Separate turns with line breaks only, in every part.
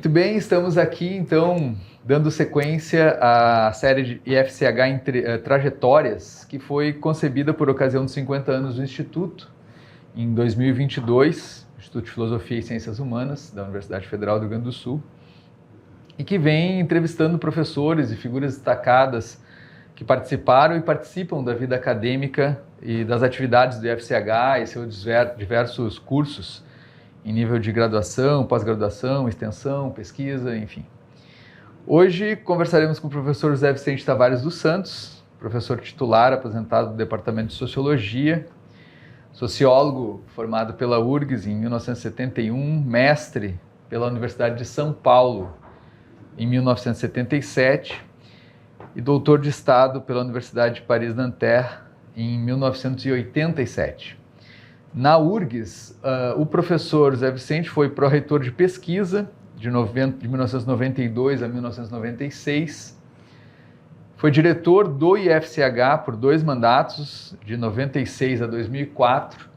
Muito bem, estamos aqui então dando sequência à série de IFCH em Trajetórias, que foi concebida por ocasião dos 50 anos do Instituto, em 2022, Instituto de Filosofia e Ciências Humanas da Universidade Federal do Rio Grande do Sul, e que vem entrevistando professores e figuras destacadas que participaram e participam da vida acadêmica e das atividades do IFCH e seus diversos cursos em nível de graduação, pós-graduação, extensão, pesquisa, enfim. Hoje conversaremos com o professor José Vicente Tavares dos Santos, professor titular aposentado do Departamento de Sociologia, sociólogo formado pela URGS em 1971, mestre pela Universidade de São Paulo em 1977 e doutor de Estado pela Universidade de Paris-Nanterre em 1987. Na URGS, o professor José Vicente foi pró-reitor de pesquisa de 1992 a 1996, foi diretor do IFCH por 2 mandatos, de 96 a 2004,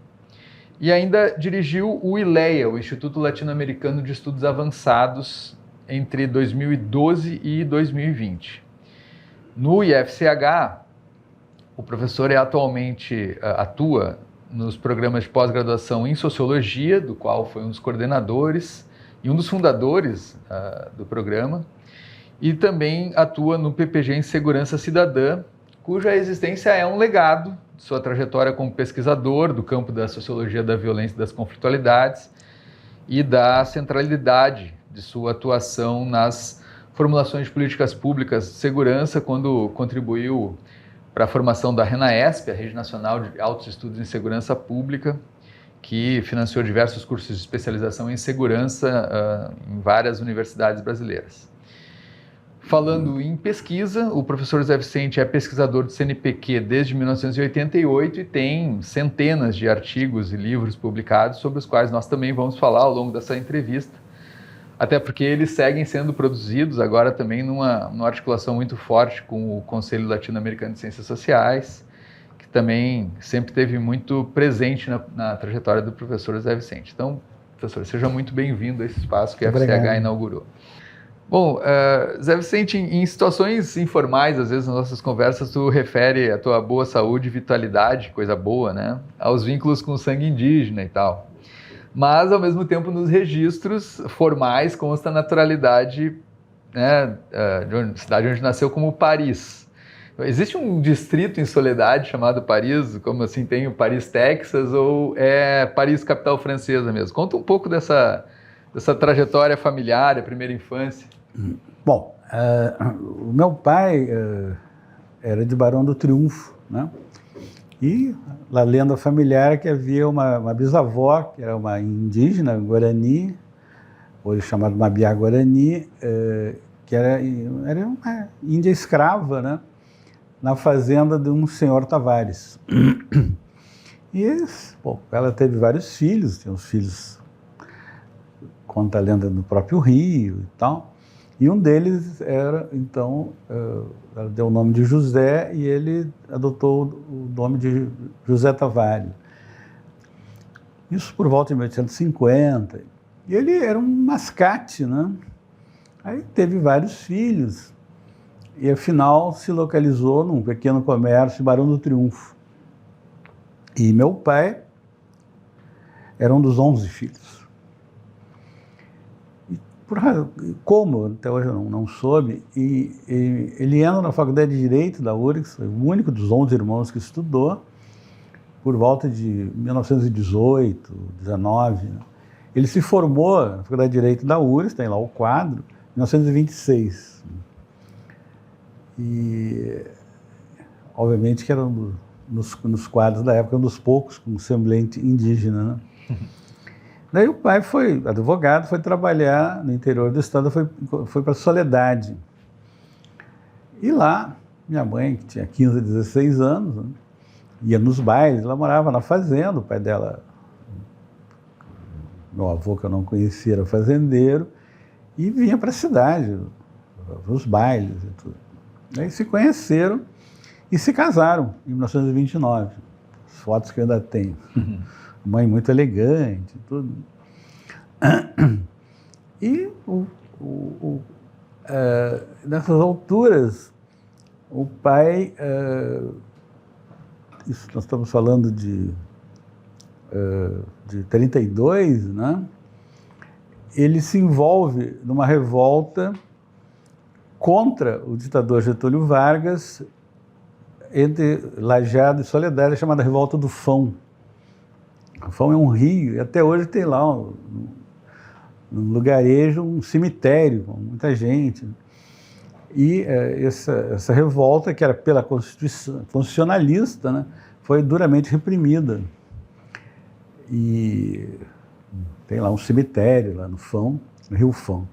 e ainda dirigiu o ILEA, o Instituto Latino-Americano de Estudos Avançados, entre 2012 e 2020. No IFCH, o professor atualmente atua nos programas de pós-graduação em Sociologia, do qual foi um dos coordenadores e um dos fundadores do programa, e também atua no PPG em Segurança Cidadã, cuja existência é um legado de sua trajetória como pesquisador do campo da Sociologia da Violência e das Conflitualidades e da centralidade de sua atuação nas formulações de políticas públicas de segurança, quando contribuiu para a formação da RENAESP, a Rede Nacional de Altos Estudos em Segurança Pública, que financiou diversos cursos de especialização em segurança em várias universidades brasileiras. Falando em pesquisa, o professor José Vicente é pesquisador do CNPq desde 1988 e tem centenas de artigos e livros publicados, sobre os quais nós também vamos falar ao longo dessa entrevista, até porque eles seguem sendo produzidos agora também numa articulação muito forte com o Conselho Latino-Americano de Ciências Sociais, que também sempre esteve muito presente na trajetória do professor José Vicente. Então, professor, seja muito bem-vindo a esse espaço que a FCH inaugurou. Bom, Zé Vicente, em situações informais, às vezes nas nossas conversas, tu refere a tua boa saúde e vitalidade, coisa boa, né, aos vínculos com o sangue indígena e tal. Mas, ao mesmo tempo, nos registros formais consta a naturalidade, né, de cidade onde nasceu, como Paris. Existe um distrito em Soledade chamado Paris, como assim tem o Paris, Texas, ou é Paris, capital francesa mesmo? Conta um pouco dessa trajetória familiar, a primeira infância.
Bom, o meu pai era de Barão do Triunfo, né? E a lenda familiar é que havia uma bisavó, que era uma indígena, Guarani, hoje chamada Mabiá Guarani, que era uma índia escrava, né, na fazenda de um senhor Tavares. E, bom, ela teve vários filhos, tinha uns filhos, conta a lenda, no próprio Rio e tal, e um deles era, então, ela deu o nome de José e ele adotou o nome de José Tavares. Isso por volta de 1850. E ele era um mascate, né? Aí teve vários filhos e, afinal, se localizou num pequeno comércio de Barão do Triunfo. E meu pai era um dos 11 filhos. Como, até hoje eu não soube, e ele entra na Faculdade de Direito da URGS, foi o único dos 11 irmãos que estudou, por volta de 1918, 19. Né? Ele se formou na Faculdade de Direito da URGS, tem lá o quadro, em 1926. E, obviamente, que era nos quadros da época, um dos poucos com semblante indígena, né? Daí o pai foi advogado, foi trabalhar no interior do estado, foi para Soledade. E lá, minha mãe, que tinha 15, 16 anos, né, ia nos bailes, ela morava na fazenda, o pai dela, meu avô que eu não conhecia, era fazendeiro, e vinha para a cidade, os bailes e tudo. Daí se conheceram e se casaram em 1929, as fotos que eu ainda tenho. Mãe muito elegante, tudo. E nessas alturas, o pai, isso nós estamos falando de 32, né? Ele se envolve numa revolta contra o ditador Getúlio Vargas entre Lajeado e Soledade, chamada Revolta do Fão. O Fão é um rio, e até hoje tem lá, num lugarejo, um cemitério com muita gente. E essa revolta, que era pela Constituição constitucionalista, né, foi duramente reprimida. E tem lá um cemitério, lá no Fão, no Rio Fão.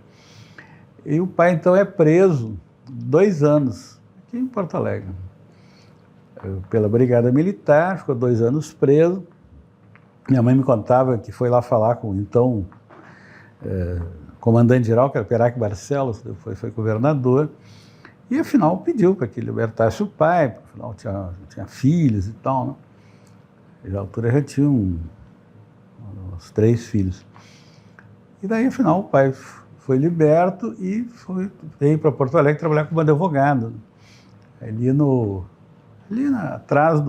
E o pai, então, é preso 2 anos, aqui em Porto Alegre, pela Brigada Militar, ficou 2 anos preso. Minha mãe me contava que foi lá falar com o então comandante-geral, que era Peraque Barcelos, depois foi governador, e afinal pediu para que libertasse o pai, porque afinal tinha filhos e tal, né? E na altura já tinha uns 3 filhos. E daí, afinal, o pai foi liberto e veio para Porto Alegre trabalhar como advogado, ali atrás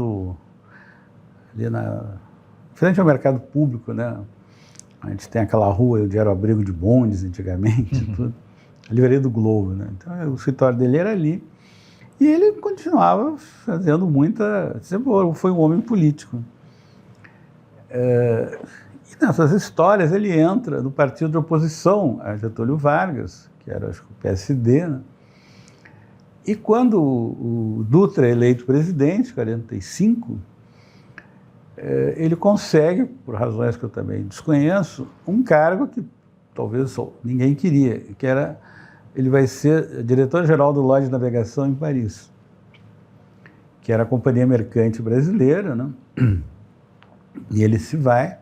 frente ao mercado público, né? A gente tem aquela rua onde era o abrigo de bondes antigamente, tudo. A livraria do Globo, né? Então, o escritório dele era ali. E ele continuava fazendo sempre foi um homem político. E nessas histórias ele entra no partido de oposição a Getúlio Vargas, que era, acho que, o PSD, né? E quando o Dutra é eleito presidente, em 45, ele consegue, por razões que eu também desconheço, um cargo que talvez ninguém queria, que era, ele vai ser diretor-geral do Lodge de Navegação em Paris, que era a Companhia Mercante Brasileira, né? E ele se vai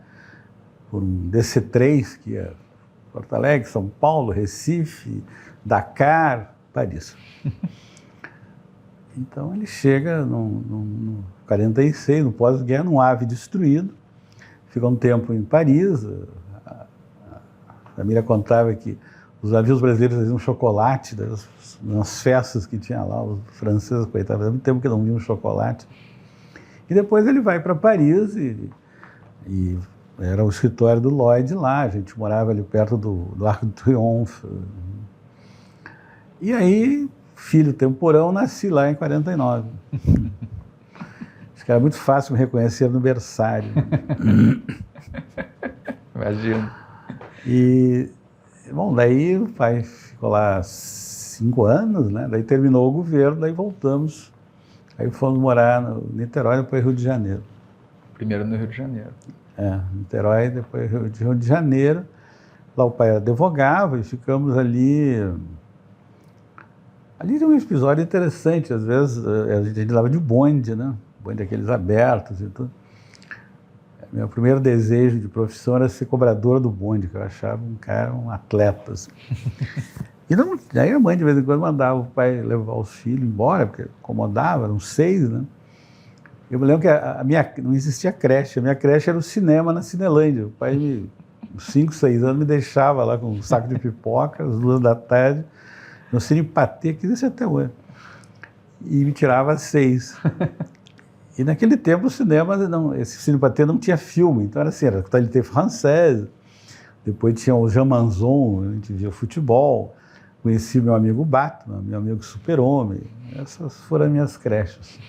por um DC-3, que é Porto Alegre, São Paulo, Recife, Dakar, Paris. Então ele chega no 46, no pós-guerra, num ave destruído, fica um tempo em Paris. A família contava que os navios brasileiros faziam chocolate nas festas que tinha lá, os franceses, coitados, fazia muito tempo que não viam chocolate. E depois ele vai para Paris e era o escritório do Lloyd lá, a gente morava ali perto do Arco do Triunfo. E aí, filho temporão, nasci lá em 49. Acho que era muito fácil me reconhecer no berçário.
Imagino.
E, bom, daí o pai ficou lá 5 anos, né? Daí terminou o governo, daí voltamos. Aí fomos morar no Niterói, depois Rio de Janeiro.
Primeiro no Rio de Janeiro.
Niterói, depois Rio de Janeiro. Lá o pai advogava e ficamos ali. Ali tem um episódio interessante, às vezes a gente andava de bonde, né? Bonde daqueles abertos e tudo. Meu primeiro desejo de profissão era ser cobrador do bonde, que eu achava um atleta. Assim. E aí a mãe de vez em quando mandava o pai levar os filhos embora, porque incomodava, eram 6, né? Eu me lembro que não existia creche, a minha creche era o cinema na Cinelândia. O pai, uns 5, 6 anos, me deixava lá com um saco de pipoca, às 2 da tarde, no Cine Patê, que existe até hoje, e me tirava às 6. E naquele tempo o cinema, esse Cine Patê não tinha filme, então era assim, era Qualité Française, depois tinha o Jean Manzon, a gente via futebol, conheci meu amigo Batman, meu amigo Super-Homem, essas foram as minhas creches.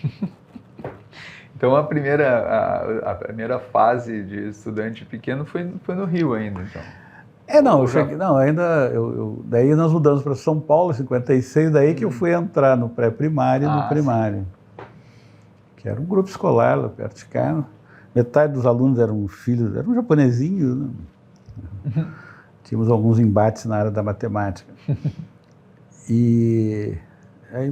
Então a primeira fase de estudante pequeno foi no Rio ainda, então?
Daí nós mudamos para São Paulo, em 56, daí que eu fui entrar no pré-primário e no primário. Sim. Que era um grupo escolar lá perto de cá. Metade dos alunos eram japonesinhos, né? Tínhamos alguns embates na área da matemática. E aí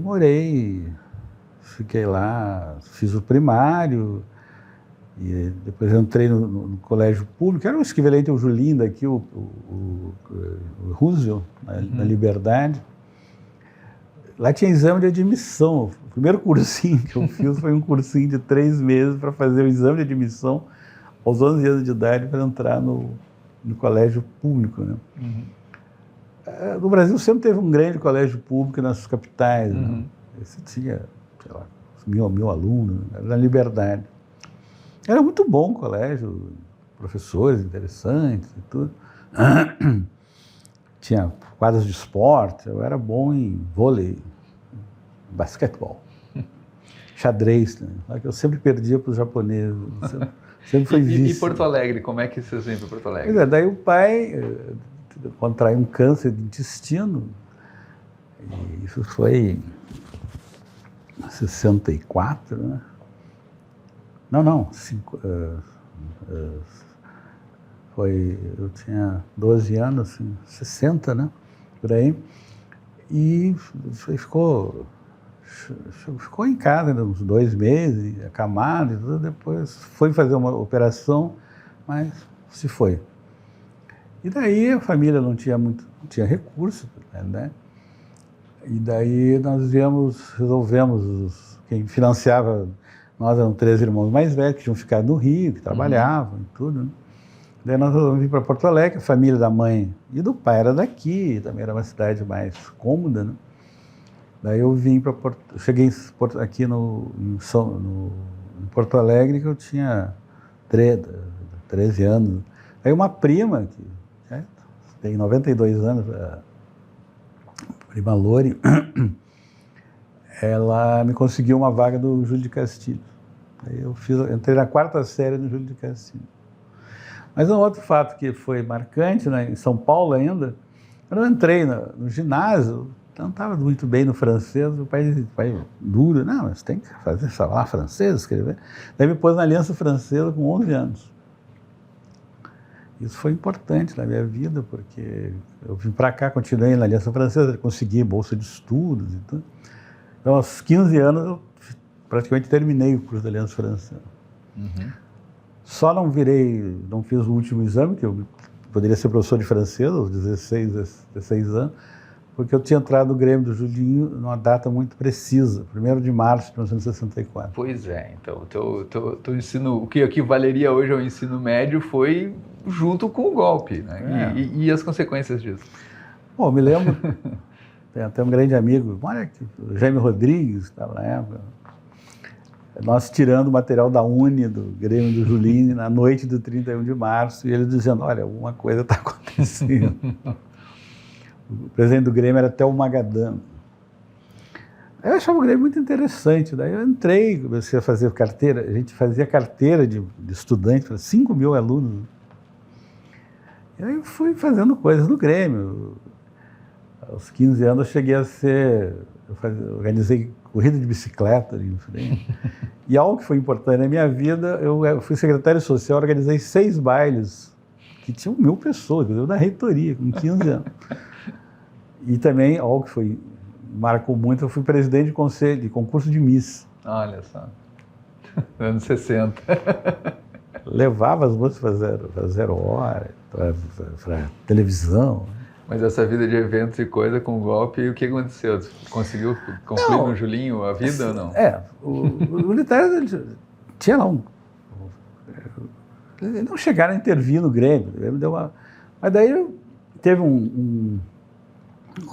fiquei lá, fiz o primário, e depois entrei no colégio público, era o equivalente ao Julinda aqui, o Roosevelt, na Liberdade. Lá tinha exame de admissão. O primeiro cursinho que eu fiz foi um cursinho de 3 meses para fazer o exame de admissão aos 11 anos de idade para entrar no colégio público, né? No Brasil sempre teve um grande colégio público nas capitais.
Uhum.
Né? Esse tinha, sei lá, mil alunos, era na Liberdade. Era muito bom o colégio, professores interessantes e tudo. Tinha quadras de esporte, eu era bom em vôlei, basquetebol, xadrez, né? Só que eu sempre perdia para os japoneses, sempre foi vice.
E Porto Alegre, como é que vocês vêm para Porto Alegre?
Pois é, daí o pai contraiu um câncer de intestino, e isso foi em 64, né? Não, eu tinha 12 anos, assim, 60, né? Por aí. E ficou em casa uns 2 meses, acamado e tudo. Depois foi fazer uma operação, mas se foi. E daí a família não tinha recurso, né? E daí nós resolvemos, quem financiava, nós éramos 3 irmãos mais velhos que tinham ficado no Rio, que trabalhavam e tudo, né? Daí nós resolvemos vir para Porto Alegre, a família da mãe e do pai era daqui, também era uma cidade mais cômoda, né? Daí eu vim para cheguei aqui em Porto Alegre, que eu tinha 13 anos. Aí uma prima, que tem 92 anos, a prima Lore, ela me conseguiu uma vaga do Júlio de Castilhos. Aí eu entrei na 4ª série do Júlio de Castilhos. Mas um outro fato que foi marcante, né, em São Paulo ainda, quando eu entrei no ginásio, eu não estava muito bem no francês, o pai duro, não, mas tem que falar francês, escrever. Daí me pôs na Aliança Francesa com 11 anos. Isso foi importante na minha vida, porque eu vim para cá, continuei na Aliança Francesa, consegui bolsa de estudos e tudo. Então, aos 15 anos, eu praticamente terminei o curso da Aliança Francesa. Uhum. Só não fiz o último exame, que eu poderia ser professor de francês aos 16 anos, porque eu tinha entrado no Grêmio do Julinho numa data muito precisa, 1º de março de 1964.
Pois é, então teu ensino, o que equivaleria hoje ao ensino médio foi junto com o golpe, né? E as consequências disso?
Bom, eu me lembro, tem até um grande amigo, olha, o Jaime Rodrigues, estava na época, nós tirando o material da Uni, do Grêmio do Julinho, na noite do 31 de março, e ele dizendo, olha, alguma coisa está acontecendo. O presidente do Grêmio era até o Magadã. Eu achava o Grêmio muito interessante, daí eu entrei, comecei a fazer carteira, a gente fazia carteira de estudante para 5 mil alunos. E aí eu fui fazendo coisas no Grêmio. Aos 15 anos eu cheguei a organizei corrida de bicicleta ali em frente. E algo que foi importante na minha vida, eu fui secretário social, organizei 6 bailes, que tinham 1000 pessoas, eu da reitoria, com 15 anos. E também, algo que marcou muito, eu fui presidente de conselho, de concurso de Miss.
Olha só, anos 60.
Levava as moças para 0 hora, para televisão.
Mas essa vida de eventos e coisa com o golpe, o que aconteceu? Conseguiu concluir no Julinho a vida ou não?
O militar tinha lá eles não chegaram a intervir no Grêmio. Mas daí teve um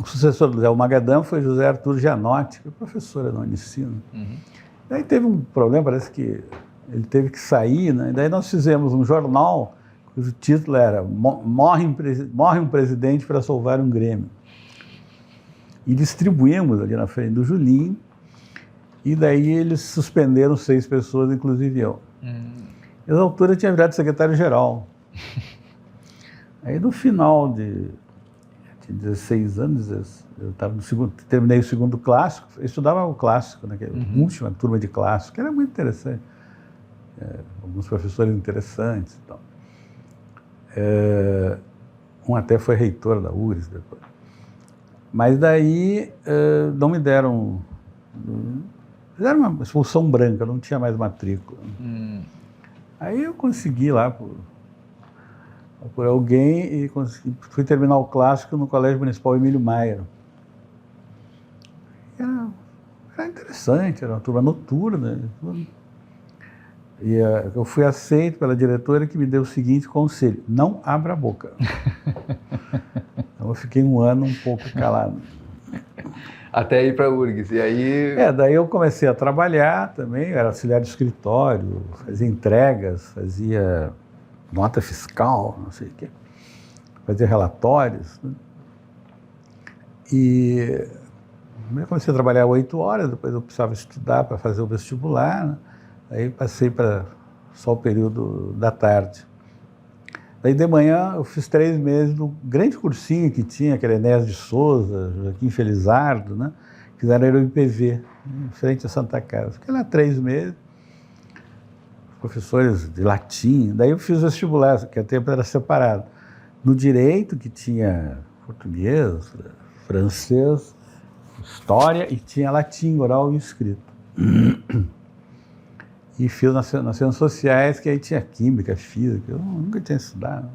sucessor do Zé Magadã, foi José Arthur Gianotti, que é professor da Unicino. Uhum. Daí teve um problema, parece que ele teve que sair, né? E daí nós fizemos um jornal cujo título era Morre um presidente para salvar um Grêmio. E distribuímos ali na frente do Julinho, e daí eles suspenderam 6 pessoas, inclusive eu. Nessa altura eu tinha virado secretário-geral. Aí no final de 16 anos, eu estava terminei o 2º clássico, eu estudava o clássico, né, última turma de clássico, que era muito interessante. Alguns professores interessantes e tal. Um até foi reitor da URGS depois. Mas daí não me deram... Fizeram uma expulsão branca, não tinha mais matrícula. Aí eu consegui lá por alguém e fui terminar o clássico no Colégio Municipal Emílio Maia. Era interessante, era uma turma noturna. E eu fui aceito pela diretora, que me deu o seguinte conselho: não abra a boca. Então eu fiquei um ano um pouco calado.
Até ir para a URGS, e aí...
Daí eu comecei a trabalhar também, eu era auxiliar de escritório, fazia entregas, fazia nota fiscal, não sei o quê, fazia relatórios, né? E eu comecei a trabalhar 8 horas, depois eu precisava estudar para fazer o vestibular, né? Aí passei para só o período da tarde. Daí de manhã eu fiz 3 meses do grande cursinho que tinha, aquele Enéas de Souza, Joaquim Felizardo, né? Fizeram era o IPV, em frente a Santa Casa. Fiquei lá 3 meses, professores de latim. Daí eu fiz o vestibular, que a tempo era separado. No direito, que tinha português, francês, história, e tinha latim, oral e escrito. E fiz nas ciências sociais, que aí tinha química, física, eu nunca tinha estudado.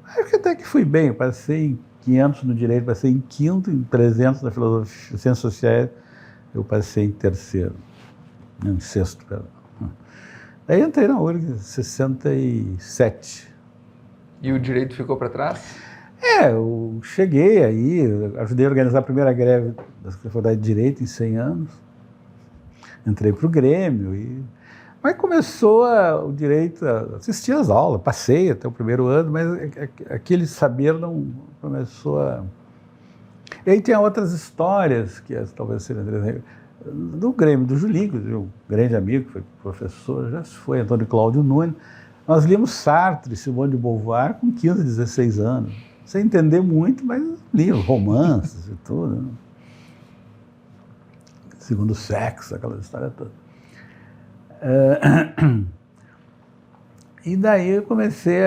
Mas até que fui bem, eu passei em 500 no direito, passei em 5º, em 300 na filosofia, ciências sociais, eu passei em 3º, não, em 6º, perdão. Aí entrei na URGS em 67.
E o direito ficou para trás?
Eu cheguei aí, ajudei a organizar a primeira greve da Faculdade de Direito em 100 anos, entrei para o Grêmio, mas começou o direito, assistir às aulas, passei até o primeiro ano, mas aquele saber não começou a... E aí tinha outras histórias, que talvez seriam do Grêmio, do Julinho, um grande amigo, que foi professor, já se foi, Antônio Cláudio Nunes. Nós líamos Sartre, Simone de Beauvoir, com 15, 16 anos. Sem entender muito, mas líamos romances e tudo, né? Segundo Sexo, aquela história toda. E daí eu comecei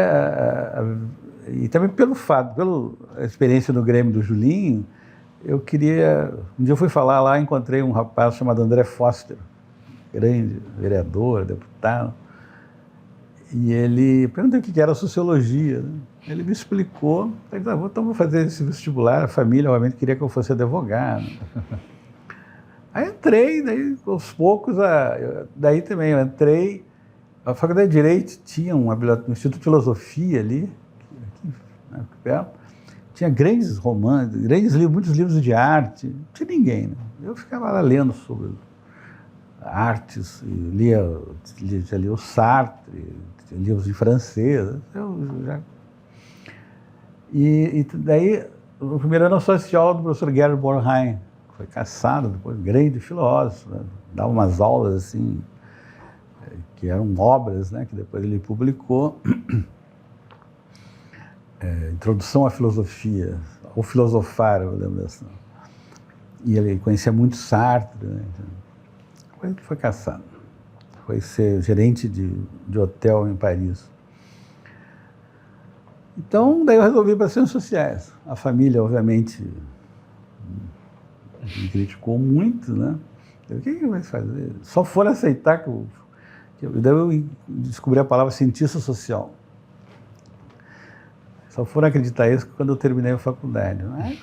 e também pela experiência no Grêmio do Julinho, eu queria... Um dia eu fui falar lá, encontrei um rapaz chamado André Foster, grande vereador, deputado, e ele perguntei o que era sociologia, né? Ele me explicou, ele disse, então vou fazer esse vestibular, a família obviamente queria que eu fosse advogado. Aí entrei, daí aos poucos, daí também eu entrei, a Faculdade de Direito tinha um Instituto de Filosofia ali, aqui perto, tinha grandes romances, grandes livros, muitos livros de arte, não tinha ninguém, né? Eu ficava lá lendo sobre artes, lia o Sartre, livros de francês, e daí, no primeiro ano eu só assisti aula do professor Gerd Bornheim, que foi cassado, depois grande filósofo, né? Dava umas aulas assim, que eram obras, né, que depois ele publicou, Introdução à Filosofia, ou Filosofar, eu lembro dessa. E ele conhecia muito Sartre, né? Depois ele foi cassado, foi ser gerente de hotel em Paris. Então, daí eu resolvi ir para Ciências Sociais. A família, obviamente, me criticou muito, né? O que vai fazer? Só foram aceitar daí eu descobri a palavra cientista social. Só foram acreditar isso quando eu terminei a faculdade. Mas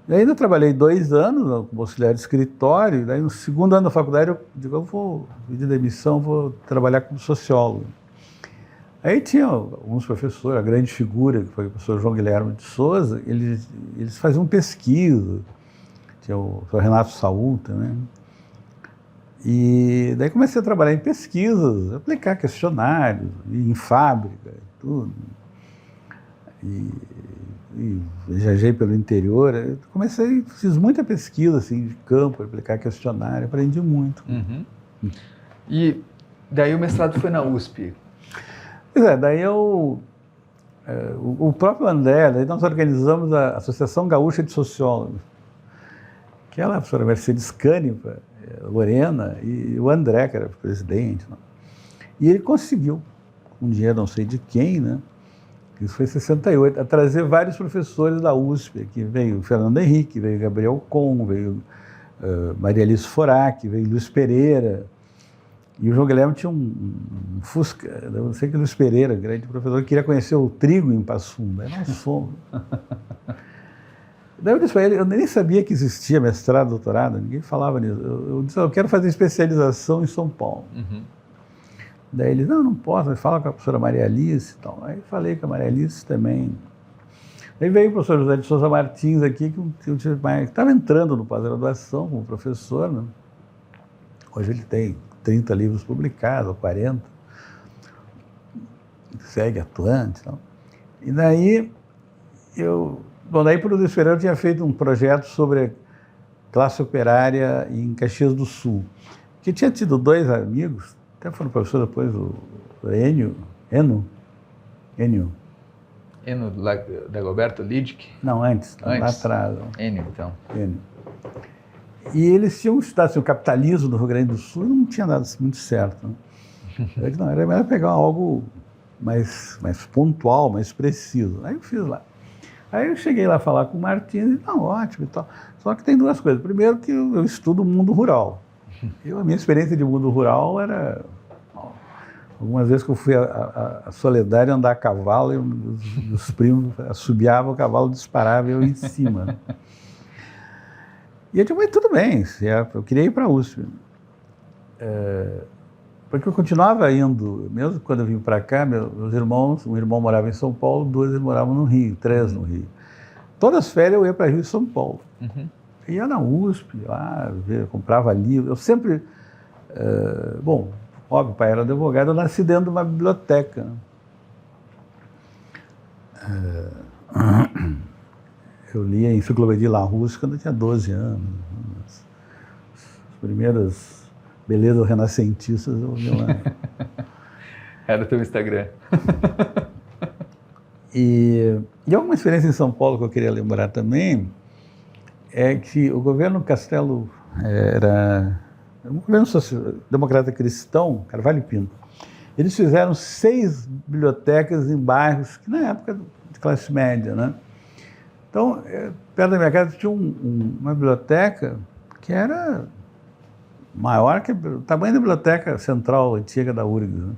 eu ainda trabalhei 2 anos como auxiliar de escritório, daí no 2º ano da faculdade eu digo, eu vou pedir demissão, vou trabalhar como sociólogo. Aí tinha alguns professores, a grande figura, que foi o professor João Guilherme de Souza, eles faziam pesquisa, tinha o professor Renato Saúl também. E daí comecei a trabalhar em pesquisas, aplicar questionários, ir em fábrica, tudo. E viajei pelo interior, fiz muita pesquisa assim, de campo, aplicar questionário, aprendi muito.
Uhum. E daí o mestrado foi na USP?
Pois é, daí o próprio André, daí nós organizamos a Associação Gaúcha de Sociólogos, que era a professora Mercedes Câneva, Lorena e o André, que era o presidente. Né? E ele conseguiu, com dinheiro não sei de quem, né? Isso foi em 68, a trazer vários professores da USP, aqui veio o Fernando Henrique, veio Gabriel Con, veio Maria Alice Forac, veio Luiz Pereira, e o João Guilherme tinha um Fusca, eu não sei que Luiz Pereira, grande professor, queria conhecer o trigo em Passum, daí nós fomos. Daí eu disse para ele, eu nem sabia que existia mestrado, doutorado, ninguém falava nisso. Eu disse, eu quero fazer especialização em São Paulo. Uhum. Daí ele, não posso, fala com a professora Maria Alice e tal. Aí falei com a Maria Alice também. Aí veio o professor José de Souza Martins aqui, que estava entrando no pós-graduação como professor, né? Hoje ele tem 30 livros publicados, ou 40, segue atuante. Então. E daí, daí por Luiz Ferreira eu tinha feito um projeto sobre classe operária em Caxias do Sul, que tinha tido 2 amigos, até foram professor depois, o Enio
Dagoberto Lidic?
Não, antes. Lá atrás.
Enio, então.
Enio. E eles tinham estudado assim, o capitalismo do Rio Grande do Sul e não tinha dado muito certo. Né? Eu disse, não, era melhor pegar algo mais pontual, mais preciso. Aí eu fiz lá. Aí eu cheguei lá a falar com o Martins, e não, ótimo e tal. Só que tem 2 coisas. Primeiro que eu estudo o mundo rural. A minha experiência de mundo rural era... Algumas vezes que eu fui a Soledade andar a cavalo, e os primos assobiavam, o cavalo disparava e eu em cima. Né? E eu disse, mas tudo bem, eu queria ir para a USP. Porque eu continuava indo, mesmo quando eu vim para cá, meus irmãos, um irmão morava em São Paulo, 2 moravam no Rio, 3 no Rio. Todas as férias eu ia para Rio e São Paulo. Ia na USP, lá, comprava livro. Eu sempre, bom, óbvio, o pai era advogado, eu nasci dentro de uma biblioteca. Eu li a Enciclopédia Larousse quando eu tinha 12 anos. As primeiras belezas renascentistas eu li lá.
Era o teu Instagram.
E alguma experiência em São Paulo que eu queria lembrar também é que o governo Castelo era um governo democrata cristão, Carvalho e Pinto. Eles fizeram 6 bibliotecas em bairros que na época de classe média, né? Então, perto da minha casa tinha uma biblioteca que era maior que o tamanho da biblioteca central antiga da URGS, né?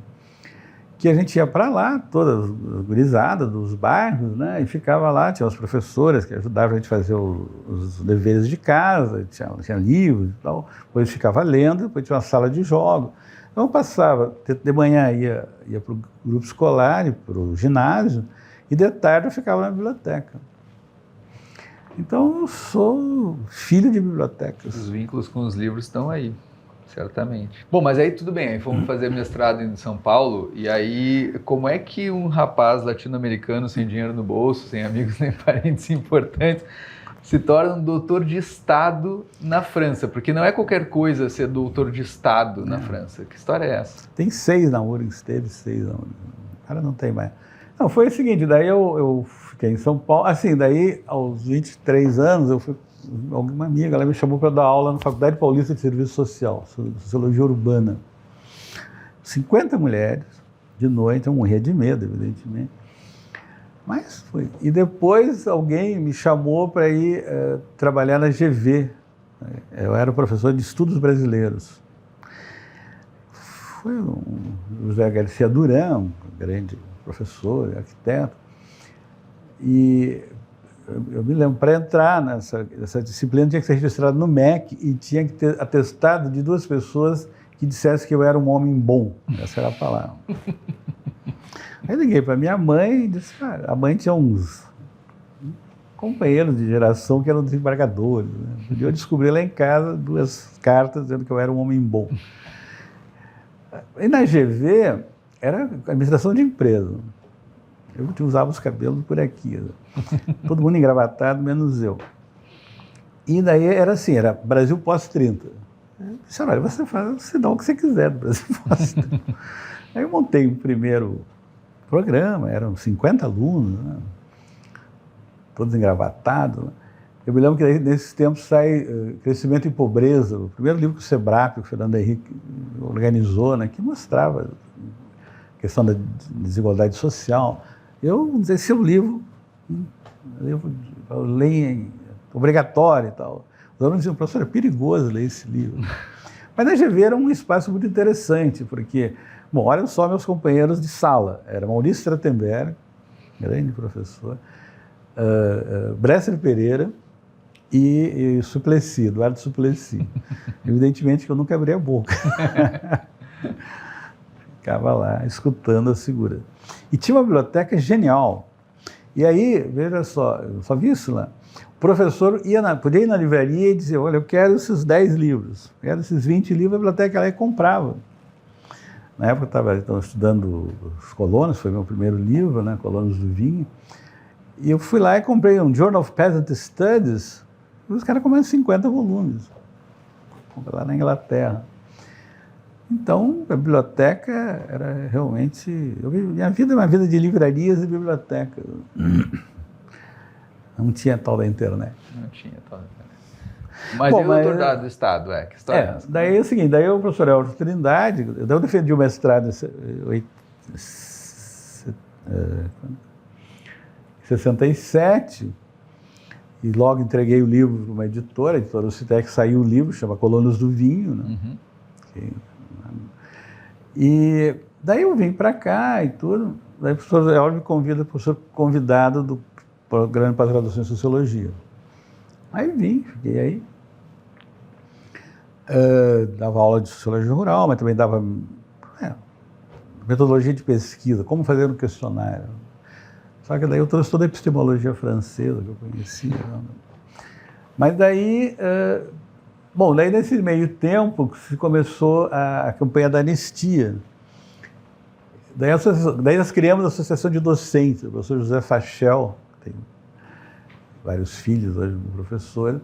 Que a gente ia para lá, todas gurizadas dos bairros, né? E ficava lá, tinha as professoras que ajudavam a gente a fazer os deveres de casa, tinha livros e tal, depois ficava lendo, depois tinha uma sala de jogo. Então eu passava, de manhã ia para o grupo escolar, para o ginásio, e de tarde eu ficava na biblioteca. Então eu sou filho de bibliotecas.
Os vínculos com os livros estão aí. Certamente. Bom, mas aí tudo bem, aí fomos fazer mestrado em São Paulo, e aí como é que um rapaz latino-americano sem dinheiro no bolso, sem amigos nem parentes importantes, se torna um doutor de Estado na França? Porque não é qualquer coisa ser doutor de Estado na França. Que história é essa?
Tem 6 na URGS, teve 6 na URGS. O cara não tem mais. Não, foi o seguinte, daí eu fiquei em São Paulo, assim, daí aos 23 anos eu fui. Alguma amiga, ela me chamou para dar aula na Faculdade Paulista de Serviço Social, Sociologia Urbana. 50 mulheres, de noite, eu morria de medo, evidentemente. Mas foi. E depois alguém me chamou para ir trabalhar na GV. Eu era professor de Estudos Brasileiros. Foi o José Garcia Duran, um grande professor, arquiteto. E eu me lembro, para entrar nessa disciplina tinha que ser registrado no MEC e tinha que ter atestado de 2 pessoas que dissessem que eu era um homem bom. Essa era a palavra. Aí liguei para minha mãe e disse, a mãe tinha uns companheiros de geração que eram desembargadores. Né? E eu descobri lá em casa 2 cartas dizendo que eu era um homem bom. E na GV era administração de empresa. Eu usava os cabelos por aqui. Né? Todo mundo engravatado, menos eu. E daí era assim, era Brasil pós-30. Eu disse, olha, você dá o que você quiser do Brasil pós-30. Aí eu montei o primeiro programa, eram 50 alunos, né? Todos engravatados. Né? Eu me lembro que nesses tempos sai Crescimento e Pobreza, o primeiro livro que o SEBRAP, o Fernando Henrique, organizou, né? Que mostrava a questão da desigualdade social. Esse é um livro eu leio obrigatório e tal. Os alunos diziam, professor, é perigoso ler esse livro. Mas na GV era um espaço muito interessante, porque, bom, olha só meus companheiros de sala. Era Maurício Stratenberg, grande professor, Bresser Pereira e Suplicy, Eduardo Suplicy. Evidentemente que eu nunca abri a boca. Ficava lá, escutando as figuras. E tinha uma biblioteca genial. E aí, veja só, eu só vi isso lá. O professor podia ir na livraria e dizer, olha, eu quero esses 10 livros, quero esses 20 livros, a biblioteca lá e comprava. Na época eu estava estudando Os Colonos, foi meu primeiro livro, né, Colonos do Vinho, e eu fui lá e comprei um Journal of Peasant Studies, e os caras compraram 50 volumes, lá na Inglaterra. Então, a biblioteca era realmente... Minha vida é uma vida de livrarias e bibliotecas. Não tinha tal da internet.
Não tinha tal da internet. Mas e o doutorado do Estado? Que história é essa?
Daí é o seguinte, daí o professor Elcio Trindade, eu defendi o mestrado em 67, e logo entreguei o livro para uma editora, a editora Ocitec, saiu o livro, chama Colonos do Vinho, né? E daí eu vim para cá e tudo, daí o professor Elcio me convida para ser convidado do programa de pós-graduação em Sociologia. Aí vim, fiquei aí. Dava aula de Sociologia Rural, mas também dava metodologia de pesquisa, como fazer um questionário. Só que daí eu trouxe toda a epistemologia francesa que eu conhecia. Mas daí... Bom, daí nesse meio tempo se começou a campanha da anistia. Daí nós criamos a Associação de Docentes, o professor José Fachel, que tem vários filhos hoje do professor,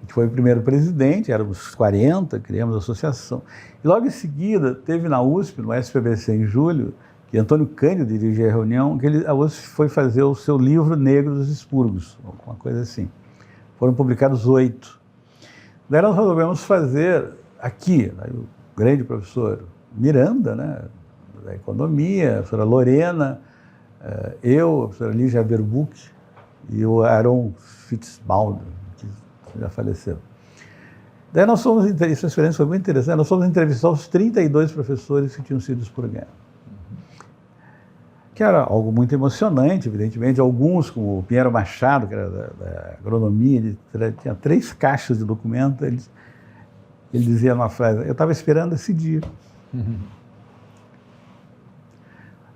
que foi o primeiro presidente, éramos 40, criamos a associação. E logo em seguida, teve na USP, no SPBC em julho, que Antônio Cândido dirigia a reunião, que a USP foi fazer o seu livro Negro dos Expurgos, uma coisa assim. Foram publicados 8. Daí nós resolvemos fazer aqui, aí o grande professor Miranda, né, da Economia, a professora Lorena, eu, a professora Lígia Verbuck e o Aaron Fitzbaldo, que já faleceu. Daí nós fomos, essa experiência foi muito interessante, nós fomos entrevistar os 32 professores que tinham sido expurgados. Que era algo muito emocionante, evidentemente. Alguns, como o Pinheiro Machado, que era da agronomia, ele tinha 3 caixas de documento, ele dizia numa frase, eu estava esperando esse dia.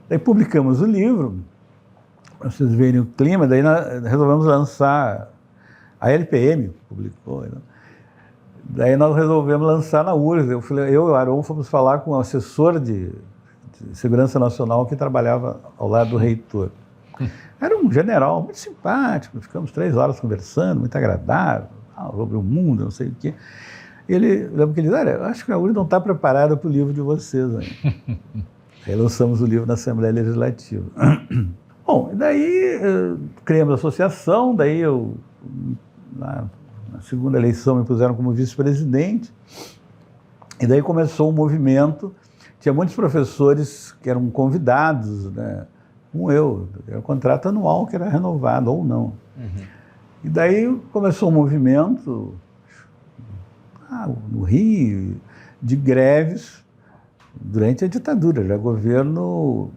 Daí publicamos o livro, para vocês verem o clima, daí nós resolvemos lançar, a LPM publicou, né? Daí nós resolvemos lançar na URGS. Eu e o Aron fomos falar com o assessor de Segurança Nacional que trabalhava ao lado do reitor. Era um general muito simpático, ficamos 3 horas conversando, muito agradável, sobre o mundo, não sei o quê. Eu lembro que ele disse, olha, eu acho que a URGS não está preparada para o livro de vocês ainda. Aí lançamos o livro na Assembleia Legislativa. Bom, daí criamos a associação, daí na segunda eleição me puseram como vice-presidente, e daí começou um movimento. Tinha muitos professores que eram convidados, né, como eu, era um contrato anual que era renovado ou não. E daí começou um movimento no Rio de greves durante a ditadura, já governo,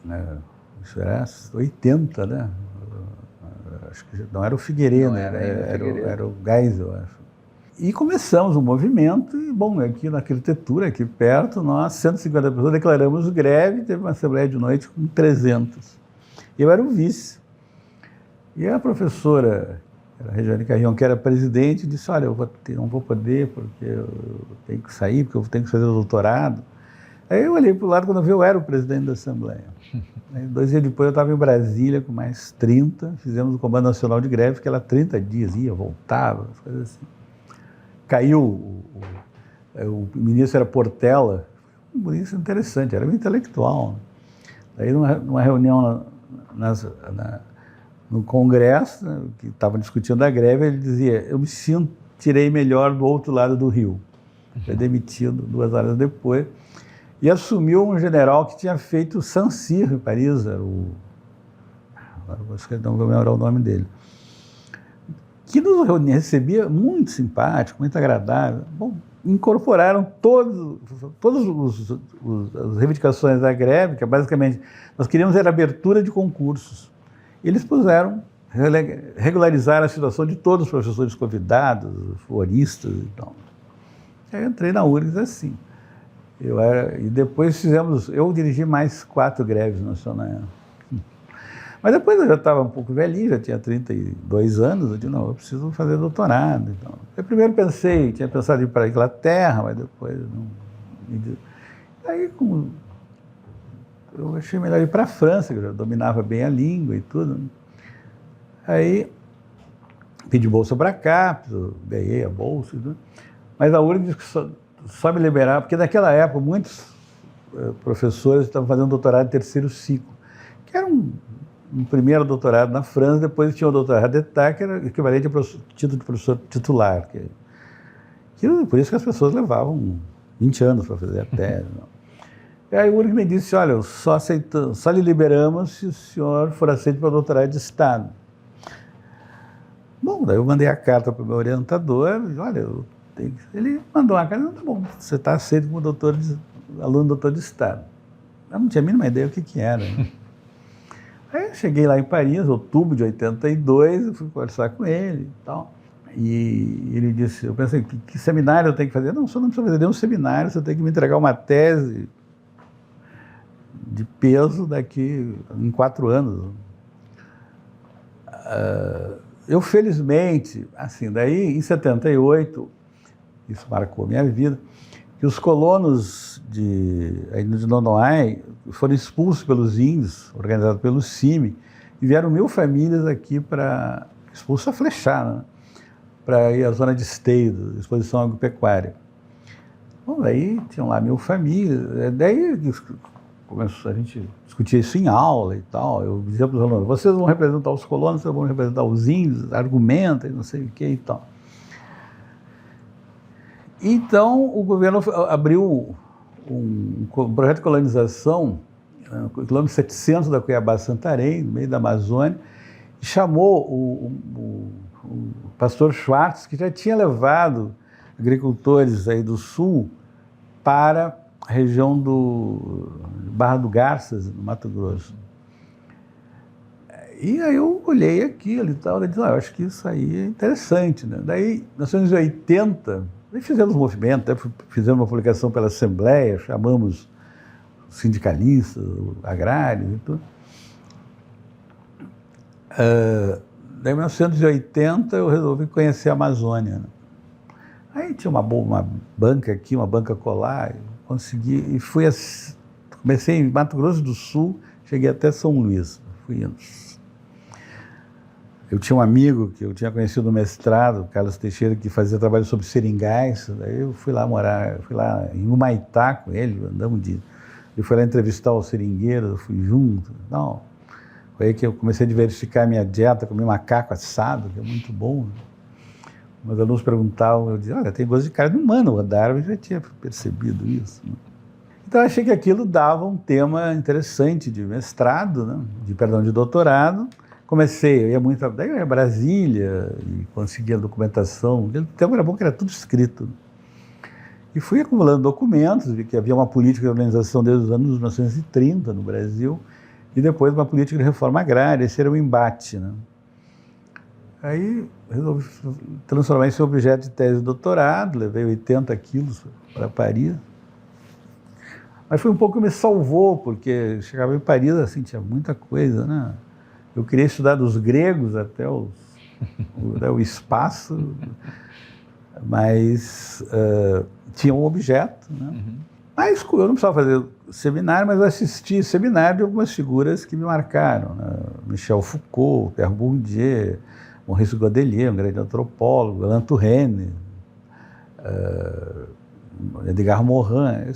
né, isso era 80, né? Acho que não era o Figueiredo, era o Geisel, acho. E começamos um movimento, e, bom, aqui na arquitetura, aqui perto, nós, 150 pessoas, declaramos greve, teve uma assembleia de noite com 300. Eu era o vice. E a professora, a Regiane Carrion, que era presidente, disse, olha, não vou poder, porque eu tenho que sair, porque eu tenho que fazer o doutorado. Aí eu olhei para o lado, quando eu era o presidente da Assembleia. Aí, 2 dias depois eu estava em Brasília com mais 30, fizemos o Comando Nacional de Greve, que era 30 dias, ia, voltava, coisas assim. Caiu, o ministro era Portela, um ministro interessante, era um intelectual. Daí numa reunião no Congresso, né, que estava discutindo a greve, ele dizia, eu me tirei melhor do outro lado do rio. Foi demitido 2 horas depois. E assumiu um general que tinha feito o Saint-Cyr em Paris, não vou lembrar o nome dele, que nos recebia muito simpático, muito agradável. Bom, incorporaram todas as reivindicações da greve, que basicamente nós queríamos era abertura de concursos. Eles regularizaram a situação de todos os professores convidados, floristas e tal. Aí eu entrei na URGS assim. E depois eu dirigi mais 4 greves nacionais. Mas depois eu já estava um pouco velhinho, já tinha 32 anos, eu disse, não, eu preciso fazer doutorado. Então, eu primeiro tinha pensado em ir para a Inglaterra, mas depois não... Aí, como eu achei melhor ir para a França, que eu já dominava bem a língua e tudo. Aí, pedi bolsa para cá, ganhei a bolsa e tudo. Mas a URGS disse que só me liberava, porque naquela época muitos professores estavam fazendo doutorado de 3º ciclo, que era um primeiro doutorado na França, depois tinha o doutorado d'État, que era equivalente ao título de professor titular. Por isso que as pessoas levavam 20 anos para fazer a tese. E aí o URGS me disse, olha, só lhe liberamos se o senhor for aceito para o doutorado de Estado. Bom, daí eu mandei a carta para o meu orientador, olha, ele mandou uma carta, não, tá bom, você está aceito como aluno doutor de Estado. Eu não tinha a mínima ideia o que era. Né? Aí eu cheguei lá em Paris, outubro de 82, eu fui conversar com ele e tal. E ele disse, eu pensei, que seminário eu tenho que fazer? Não, só não precisa fazer nenhum seminário, você tem que me entregar uma tese de peso em 4 anos. Eu, felizmente, assim, daí em 78, isso marcou minha vida, que os colonos de Nonoai foram expulsos pelos índios, organizados pelo CIMI, e vieram 1000 famílias aqui expulsos a flechar, né? Para ir à zona de esteio, exposição agropecuária. Bom, daí tinham lá 1000 famílias, daí a gente discutia isso em aula e tal, eu dizia para os alunos, vocês vão representar os colonos, vocês vão representar os índios, argumenta e não sei o que e tal. Então, o governo abriu um projeto de colonização, no quilômetro 700 da Cuiabá-Santarém, no meio da Amazônia, e chamou o pastor Schwartz, que já tinha levado agricultores aí do sul para a região do Barra do Garças, no Mato Grosso. E aí eu olhei aquilo e tal, e disse, eu acho que isso aí é interessante, né? Daí, em 1980, fizemos um movimento, fizemos uma publicação pela Assembleia, chamamos sindicalistas, agrários e tudo. Daí, em 1980, eu resolvi conhecer a Amazônia. Né? Aí tinha uma banca aqui, uma banca colar, consegui, e comecei em Mato Grosso do Sul, cheguei até São Luís, fui indo. Eu tinha um amigo que eu tinha conhecido no mestrado, Carlos Teixeira, que fazia trabalho sobre seringais, daí eu fui lá em Humaitá com ele, ele foi lá entrevistar os seringueiros, eu fui junto, não. Foi aí que eu comecei a diversificar a minha dieta, comi macaco assado, que é muito bom. Meus alunos perguntavam, eu dizia, olha, tem gosto de carne humana, o Darwin já tinha percebido isso. Né? Então, eu achei que aquilo dava um tema interessante de mestrado, né? de doutorado. Eu ia muito a Brasília e conseguia a documentação. O tempo era bom que era tudo escrito. E fui acumulando documentos, vi que havia uma política de organização desde os anos 1930 no Brasil, e depois uma política de reforma agrária, esse era o embate. Né? Aí resolvi transformar isso em objeto de tese de doutorado, levei 80 quilos para Paris. Mas foi um pouco que me salvou, porque chegava em Paris, assim, tinha muita coisa, né? Eu queria estudar dos gregos até o espaço, mas tinha um objeto, né? Uhum. Mas eu não precisava fazer seminário, mas eu assisti seminário de algumas figuras que me marcaram, né? Michel Foucault, Pierre Bourdieu, Maurice Godelier, um grande antropólogo, Alain Touraine, Edgar Morin,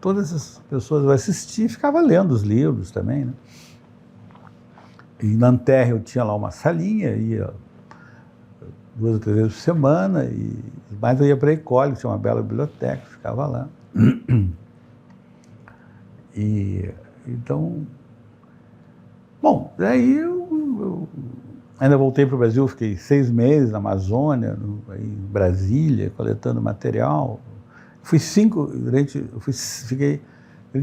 todas essas pessoas eu assisti e ficava lendo os livros também, né? Em Nanterre eu tinha lá uma salinha, ia 2 ou 3 vezes por semana, mas eu ia para a École, tinha uma bela biblioteca, ficava lá. Então, bom, daí eu ainda voltei para o Brasil, fiquei 6 meses na Amazônia, em Brasília, coletando material. Durante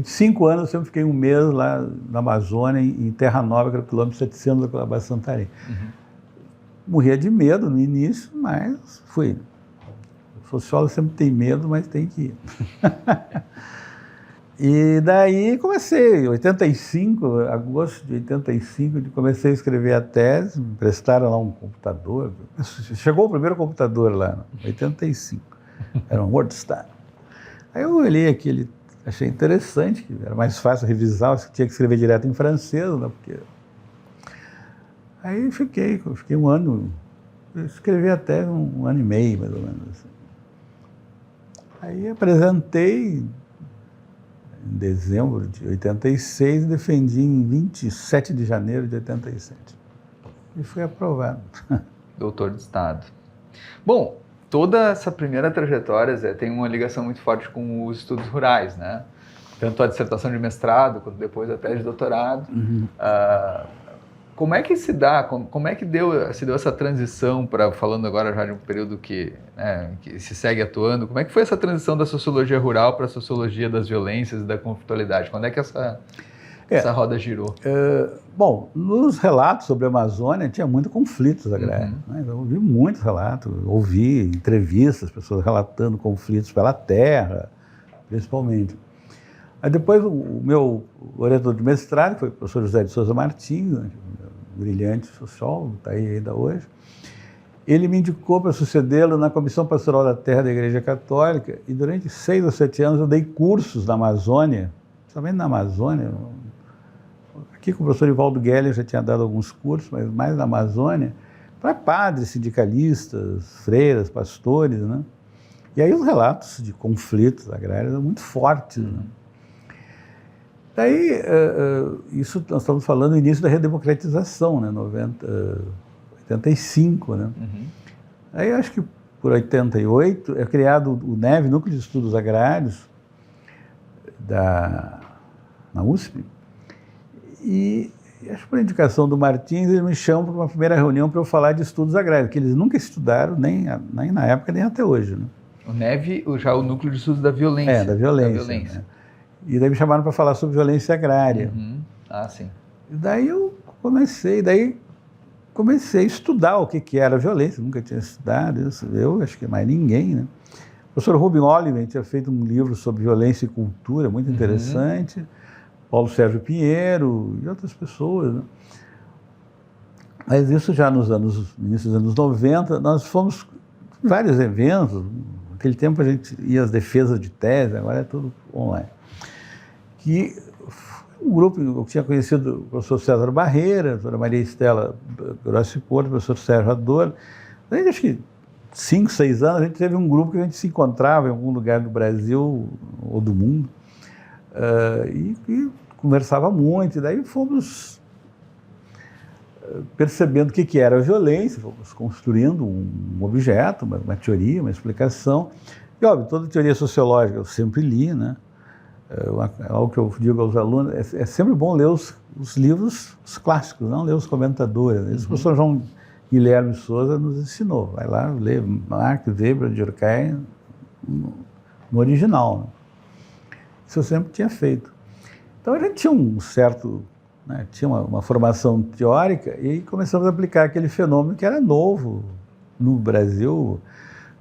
5 anos, eu sempre fiquei 1 mês lá na Amazônia, em Terra Nova, que era o quilômetro 700 da Cuiabá-Santarém. Uhum. Morria de medo no início, mas fui. O sociólogo sempre tem medo, mas tem que ir. E daí comecei, em 85, agosto de 85, comecei a escrever a tese, me emprestaram lá um computador. Chegou o primeiro computador lá, em 85, era um WordStar. Aí eu olhei aquele, achei interessante, que era mais fácil revisar, eu tinha que escrever direto em francês, né, porque... Aí fiquei um ano, escrevi até um ano e meio, mais ou menos assim. Aí apresentei em dezembro de 86 e defendi em 27 de janeiro de 87. E fui aprovado.
Doutor de Estado. Bom, toda essa primeira trajetória, Zé, tem uma ligação muito forte com os estudos rurais, né? Tanto a dissertação de mestrado, quanto depois a tese de doutorado.
Uhum.
Como é que se dá, como é que se deu essa transição, falando agora já de um período que se segue atuando, como é que foi essa transição da sociologia rural para a sociologia das violências e da conflitualidade? Quando é que essa roda girou?
Bom, nos relatos sobre a Amazônia tinha muito conflitos agrários. Né? Eu ouvi muitos relatos, ouvi entrevistas, pessoas relatando conflitos pela terra, principalmente. Aí depois o meu orientador de mestrado, que foi o professor José de Souza Martins, né, um brilhante sociólogo, está aí ainda hoje, ele me indicou para sucedê-lo na Comissão Pastoral da Terra da Igreja Católica, e durante 6 ou 7 anos eu dei cursos na Amazônia, somente na Amazônia. Aqui com o professor Ivaldo Geller já tinha dado alguns cursos, mas mais na Amazônia, para padres, sindicalistas, freiras, pastores, né? E aí os relatos de conflitos agrários eram muito fortes, né? Daí, isso nós estamos falando do início da redemocratização, né, 85, né? Aí acho que por 88 é criado o NEV, Núcleo de Estudos Agrários, na USP, e acho que por indicação do Martins, ele me chama para uma primeira reunião para eu falar de estudos agrários, que eles nunca estudaram, nem na época, nem até hoje, né?
O NEV, já o Núcleo de Estudos da Violência.
Da violência. Né? E daí me chamaram para falar sobre violência agrária.
Sim.
E daí eu comecei a estudar o que era violência, nunca tinha estudado isso, eu acho que mais ninguém, né? O professor Rubem Oliver tinha feito um livro sobre violência e cultura, muito interessante, Paulo Sérgio Pinheiro e outras pessoas, né? Mas isso já no início dos anos 90, nós fomos em vários eventos, naquele tempo a gente ia às defesas de tese, agora é tudo online. Que um grupo, eu tinha conhecido o professor César Barreira, a doutora Maria Estela Grossi Porto, o professor Sérgio Adorno. Daí, acho que 5, 6 anos, a gente teve um grupo que a gente se encontrava em algum lugar do Brasil ou do mundo e conversava muito. E daí fomos percebendo o que era a violência, fomos construindo um objeto, uma teoria, uma explicação. E, óbvio, toda teoria sociológica eu sempre li, né? Algo que eu digo aos alunos, é sempre bom ler os livros, os clássicos, não ler os comentadores. Isso o professor João Guilherme Souza nos ensinou. Vai lá ler Marx, Weber, Durkheim no original. Né? Isso eu sempre tinha feito. Então a gente tinha um certo, né, tinha uma formação teórica e começamos a aplicar aquele fenômeno que era novo no Brasil,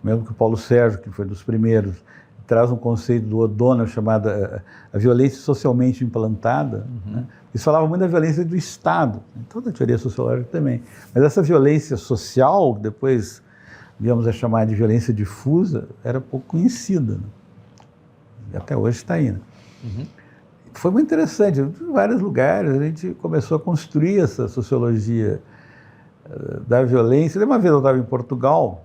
mesmo que o Paulo Sérgio, que foi dos primeiros, traz um conceito do O'Donnell chamado a violência socialmente implantada. Né? Eles falavam muito da violência do Estado, toda a teoria sociológica também. Mas essa violência social, que depois viemos a chamar de violência difusa, era pouco conhecida. Né? E até hoje está aí. Né? Foi muito interessante. Em vários lugares a gente começou a construir essa sociologia da violência. Uma vez eu estava em Portugal,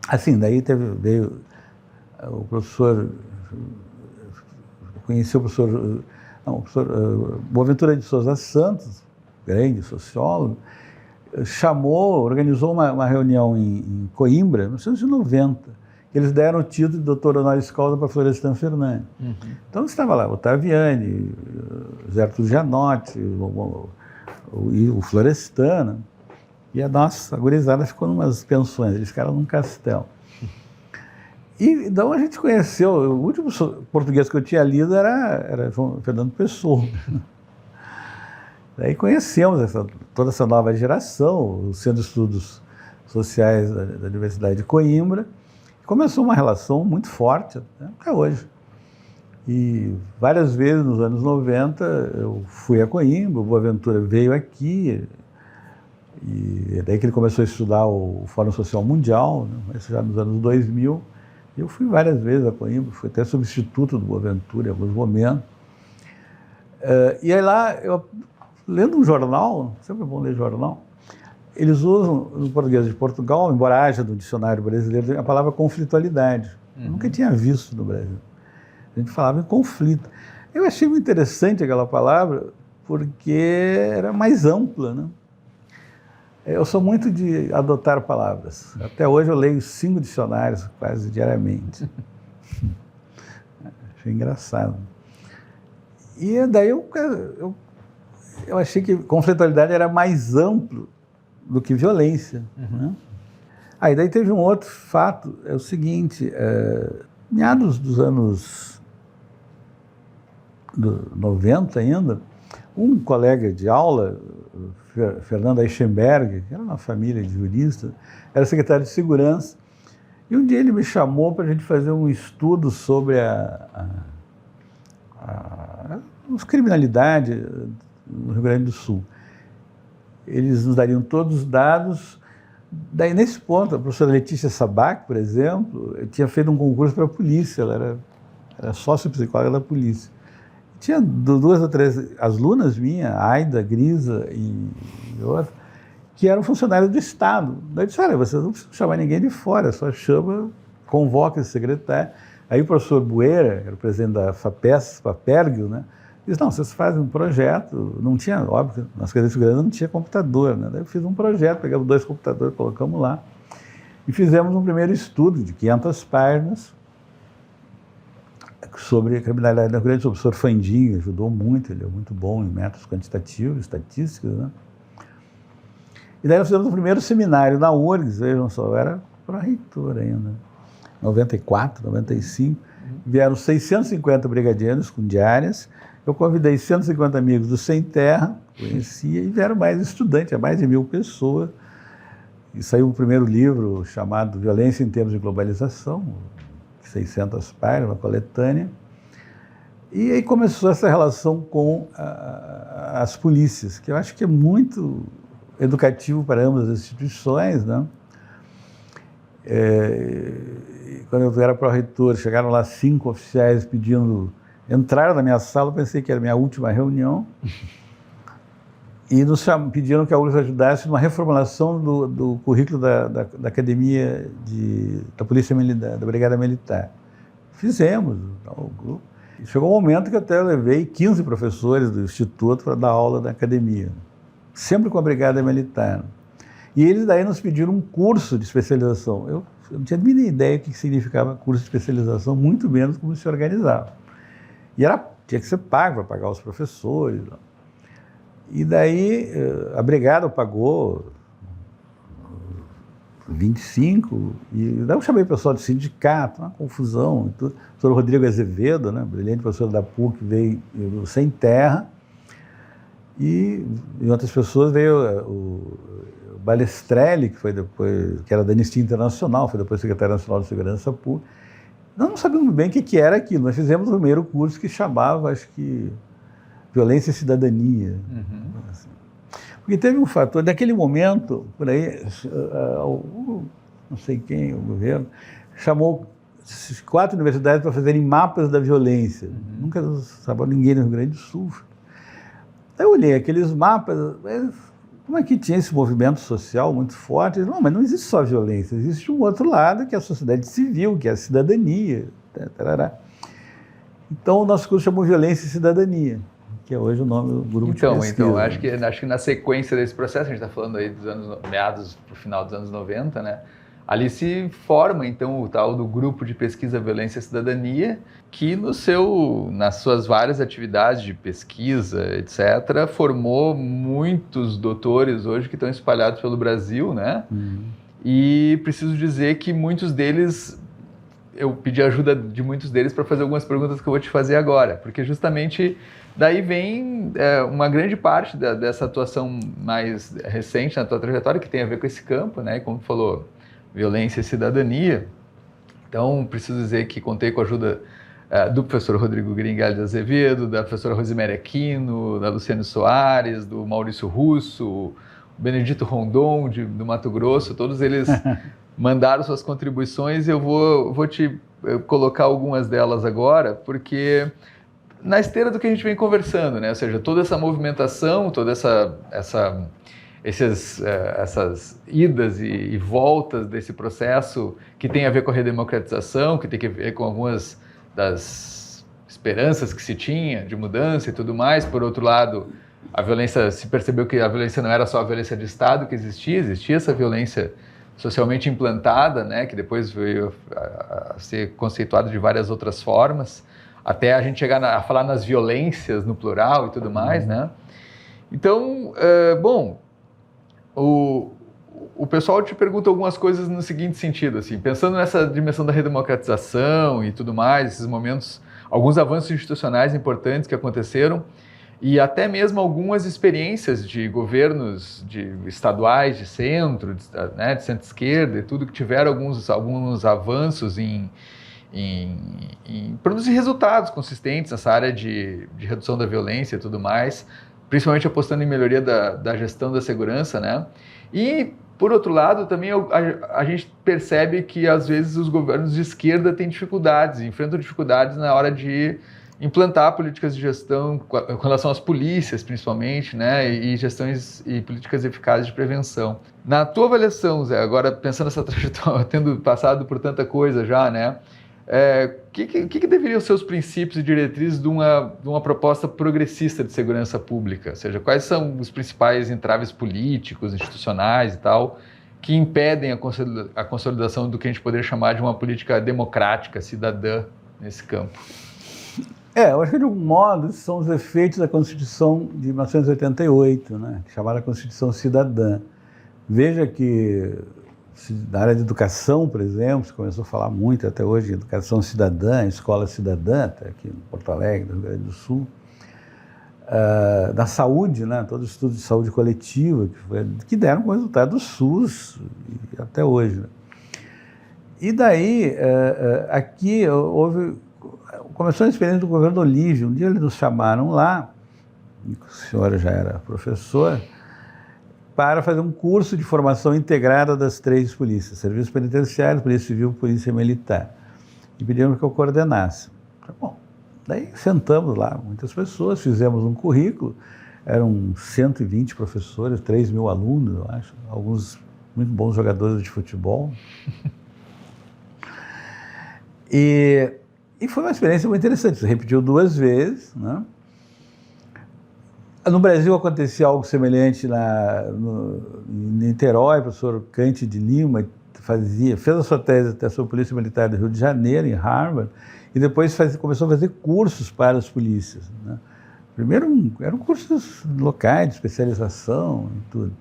assim, daí veio o professor, conheci o professor Boaventura de Souza Santos, grande sociólogo, organizou uma reunião em Coimbra, em 1990, que eles deram o título de doutor honoris causa para Florestan Fernandes. Então estava lá o Ottaviani, o Zé Arthur Gianotti, o Florestan, né? E a nossa gurizada ficou em umas pensões, eles ficaram num castelo. E então a gente conheceu, o último português que eu tinha lido era João Fernando Pessoa. Daí conhecemos toda essa nova geração, o Centro de Estudos Sociais da Universidade de Coimbra. Começou uma relação muito forte, até hoje. E várias vezes nos anos 90 eu fui a Coimbra, o Boaventura veio aqui, e é daí que ele começou a estudar o Fórum Social Mundial, né? Isso já nos anos 2000. Eu fui várias vezes a Coimbra, fui até substituto do Boaventura em alguns momentos. E aí lá, eu, lendo um jornal, sempre é bom ler jornal, eles usam, no português de Portugal, embora haja no dicionário brasileiro, a palavra conflitualidade. Eu nunca tinha visto no Brasil. A gente falava em conflito. Eu achei muito interessante aquela palavra, porque era mais ampla, né? Eu sou muito de adotar palavras. Até hoje eu leio 5 dicionários quase diariamente. Achei engraçado. E daí eu achei que conflitualidade era mais amplo do que violência. Né? Aí daí teve um outro fato, é o seguinte, meados dos anos 90 ainda, um colega de aula, Fernando Eichenberg, que era uma família de juristas, era secretário de segurança, e um dia ele me chamou para a gente fazer um estudo sobre a criminalidade no Rio Grande do Sul. Eles nos dariam todos os dados. Daí, nesse ponto, a professora Letícia Sabac, por exemplo, tinha feito um concurso para a polícia, ela era sócio-psicóloga da polícia. Tinha 2 ou 3 alunas minhas, Aida, Grisa e outra, que eram funcionários do Estado. Daí eu disse, olha, vocês não precisam chamar ninguém de fora, só chama, convoca esse secretário. Aí o professor Bueira, que era o presidente da FAPERGIO, né, disse, não, vocês fazem um projeto, não tinha, óbvio, nas cadeias de segurança não tinha computador, né? Daí eu fiz um projeto, pegamos 2 computadores, colocamos lá, e fizemos um primeiro estudo de 500 páginas, sobre a criminalidade no Rio Grande do Sul. O professor Fandinho ajudou muito, ele é muito bom em métodos quantitativos, estatísticos, né? E daí nós fizemos o primeiro seminário na URGS, vejam só, eu era pró-reitor ainda, 94, 95, vieram 650 brigadeiros com diárias, eu convidei 150 amigos do Sem Terra, conhecia, e vieram mais estudantes, mais de 1000 pessoas, e saiu o primeiro livro chamado Violência em Termos de Globalização, 600 páginas, uma coletânea, e aí começou essa relação com as polícias, que eu acho que é muito educativo para ambas as instituições, né? Quando eu era pró-reitor, chegaram lá 5 oficiais pedindo, entraram na minha sala, eu pensei que era a minha última reunião, e nos pediram que a URGS ajudasse numa reformulação do currículo da Academia da Polícia Militar, da Brigada Militar. Fizemos o grupo. Chegou um momento que até eu levei 15 professores do Instituto para dar aula na academia, sempre com a Brigada Militar. E eles daí nos pediram um curso de especialização. Eu não tinha a mínima ideia do que significava curso de especialização, muito menos como se organizava. E tinha que ser pago para pagar os professores. E daí a Brigada pagou 25, e daí eu chamei o pessoal do sindicato, uma confusão. O professor Rodrigo Azevedo, né, brilhante professor da PUC, veio Sem Terra, e outras pessoas veio o Balestrelli, que era da Anistia Internacional, foi depois secretário nacional de Segurança Pública. Nós não sabíamos bem o que era aquilo. Nós fizemos o primeiro curso que chamava, acho que, Violência e Cidadania. Assim. Porque teve um fator, naquele momento, por aí, não sei quem, o governo, chamou 4 universidades para fazerem mapas da violência. Nunca sabia ninguém no Rio Grande do Sul. Aí eu olhei aqueles mapas, como é que tinha esse movimento social muito forte? Não, mas não existe só violência, existe um outro lado, que é a sociedade civil, que é a cidadania. Tarará. Então o nosso curso chamou Violência e Cidadania, que é hoje o nome do grupo de pesquisa.
Então, acho que na sequência desse processo, a gente está falando aí dos meados para o final dos anos 90, né? Ali se forma, então, o tal do Grupo de Pesquisa Violência e Cidadania, que nas suas várias atividades de pesquisa, etc., formou muitos doutores hoje que estão espalhados pelo Brasil, né? E preciso dizer que muitos deles, eu pedi ajuda de muitos deles para fazer algumas perguntas que eu vou te fazer agora, porque justamente daí vem uma grande parte dessa atuação mais recente na tua trajetória, que tem a ver com esse campo, né? Como tu falou, violência e cidadania. Então, preciso dizer que contei com a ajuda do professor Rodrigo Gringaldi de Azevedo, da professora Rosemary Aquino, da Luciane Soares, do Maurício Russo, o Benedito Rondon, do Mato Grosso, todos eles mandaram suas contribuições e eu vou te colocar algumas delas agora, porque na esteira do que a gente vem conversando, né? Ou seja, toda essa movimentação, toda essas idas e voltas desse processo que tem a ver com a redemocratização, que tem a ver com algumas das esperanças que se tinha de mudança e tudo mais. Por outro lado, a violência, se percebeu que a violência não era só a violência de Estado que existia essa violência socialmente implantada, né, que depois veio a ser conceituada de várias outras formas, até a gente chegar a falar nas violências no plural e tudo mais, né? Então, bom, o pessoal te pergunta algumas coisas no seguinte sentido, assim, pensando nessa dimensão da redemocratização e tudo mais, esses momentos, alguns avanços institucionais importantes que aconteceram e até mesmo algumas experiências de governos estaduais, de centro, né, de centro-esquerda e tudo, que tiveram alguns avanços em produzir resultados consistentes nessa área de redução da violência e tudo mais, principalmente apostando em melhoria da gestão da segurança, né? E, por outro lado, também a gente percebe que, às vezes, os governos de esquerda têm dificuldades, enfrentam dificuldades na hora de implantar políticas de gestão com relação às polícias, principalmente, né? E gestões e políticas eficazes de prevenção. Na tua avaliação, Zé, agora pensando nessa trajetória, tendo passado por tanta coisa já, né? O que deveriam ser os princípios e diretrizes de uma proposta progressista de segurança pública? Ou seja, quais são os principais entraves políticos, institucionais e tal, que impedem a consolidação do que a gente poderia chamar de uma política democrática, cidadã, nesse campo?
Eu acho que, de algum modo, esses são os efeitos da Constituição de 1988, né, chamada Constituição Cidadã. Veja que, na área de educação, por exemplo, se começou a falar muito até hoje de educação cidadã, escola cidadã, até aqui em Porto Alegre, no Rio Grande do Sul. Da saúde, né, todo o estudo de saúde coletiva, que deram como resultado o SUS até hoje. Né. E daí, aqui começou a experiência do governo Olívio. Um dia eles nos chamaram lá, a senhora já era professora, para fazer um curso de formação integrada das 3 polícias, Serviço Penitenciário, Polícia Civil e Polícia Militar. E pediram que eu coordenasse. Bom, daí sentamos lá, muitas pessoas, fizemos um currículo, eram 120 professores, 3 mil alunos, eu acho, alguns muito bons jogadores de futebol. E foi uma experiência muito interessante, se repetiu 2 vezes, né? No Brasil acontecia algo semelhante em Niterói. O professor Cante de Lima fez a sua tese até sobre a Polícia Militar do Rio de Janeiro, em Harvard, e depois começou a fazer cursos para as polícias. Né? Primeiro eram cursos locais, de especialização e tudo.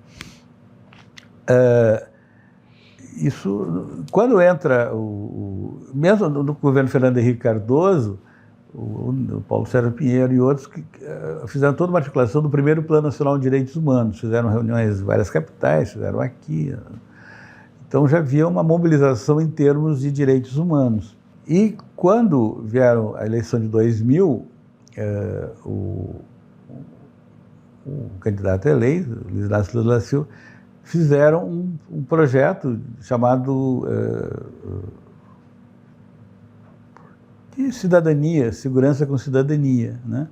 Quando entra mesmo no governo Fernando Henrique Cardoso, o Paulo Sérgio Pinheiro e outros que fizeram toda uma articulação do primeiro Plano Nacional de Direitos Humanos, fizeram reuniões em várias capitais, fizeram aqui. Então já havia uma mobilização em termos de direitos humanos. E quando vieram a eleição de 2000, o candidato eleito, Luiz Inácio Lula da Silva, fizeram um projeto chamado de cidadania, segurança com cidadania, né?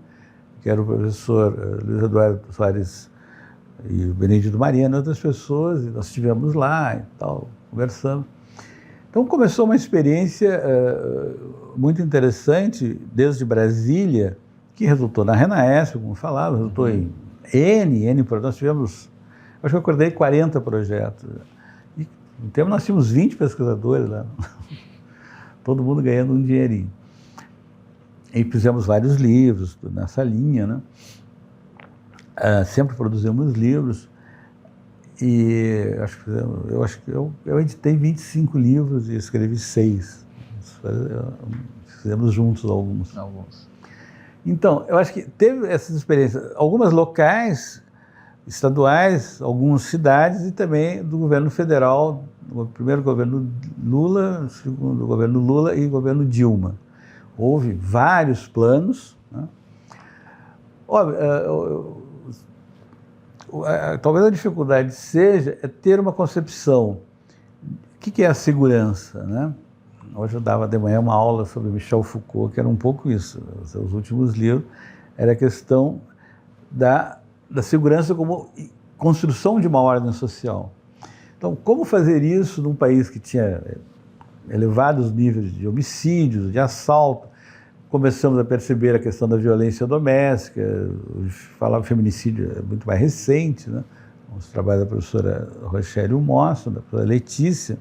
Que era o professor Luiz Eduardo Soares e o Benedito Mariano e outras pessoas, e nós estivemos lá e tal, conversamos. Então começou uma experiência muito interessante desde Brasília, que resultou na RENAESP, como falava, resultou em N, nós tivemos, acho que eu acordei 40 projetos. E no tempo nós tínhamos 20 pesquisadores lá, todo mundo ganhando um dinheirinho. E fizemos vários livros nessa linha, né? Sempre produzimos livros. E eu editei 25 livros e escrevi 6. Fizemos juntos alguns. Então, eu acho que teve essas experiências, algumas locais, estaduais, algumas cidades e também do governo federal, o primeiro governo Lula, o segundo governo Lula e o governo Dilma. houve vários planos, né? Talvez a dificuldade seja ter uma concepção. O que é a segurança, né? Hoje eu dava de manhã uma aula sobre Michel Foucault, que era um pouco isso. Os seus últimos livros era a questão da segurança como construção de uma ordem social. Então, como fazer isso num país que tinha elevados níveis de homicídios, de assalto? Começamos a perceber a questão da violência doméstica, falar feminicídio é muito mais recente, né? Os trabalhos da professora Rochelle mostram, da professora Letícia.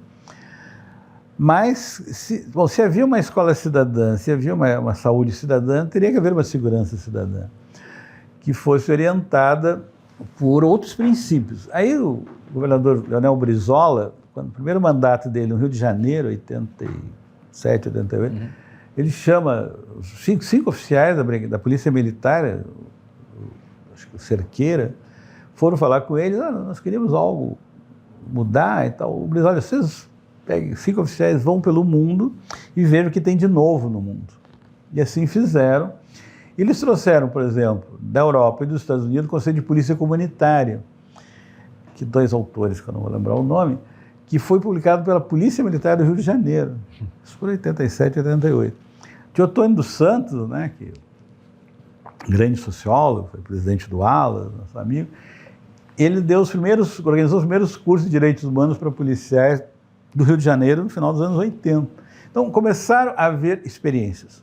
Mas, se havia uma escola cidadã, se havia uma saúde cidadã, teria que haver uma segurança cidadã, que fosse orientada por outros princípios. Aí o governador Leonel Brizola, no primeiro mandato dele no Rio de Janeiro, 87, 88, ele chama cinco oficiais da Polícia Militar, acho que o Cerqueira, foram falar com eles, nós queríamos algo mudar e tal. O Brizola, vocês peguem 5 oficiais, vão pelo mundo e vejam o que tem de novo no mundo. E assim fizeram. Eles trouxeram, por exemplo, da Europa e dos Estados Unidos, o conceito de polícia comunitária, que 2 autores, que eu não vou lembrar o nome, que foi publicado pela Polícia Militar do Rio de Janeiro, isso por 87, 88. Teotônio dos Santos, né, que grande sociólogo, foi presidente do ALA, nosso amigo, ele organizou os primeiros cursos de direitos humanos para policiais do Rio de Janeiro no final dos anos 80. Então, começaram a haver experiências.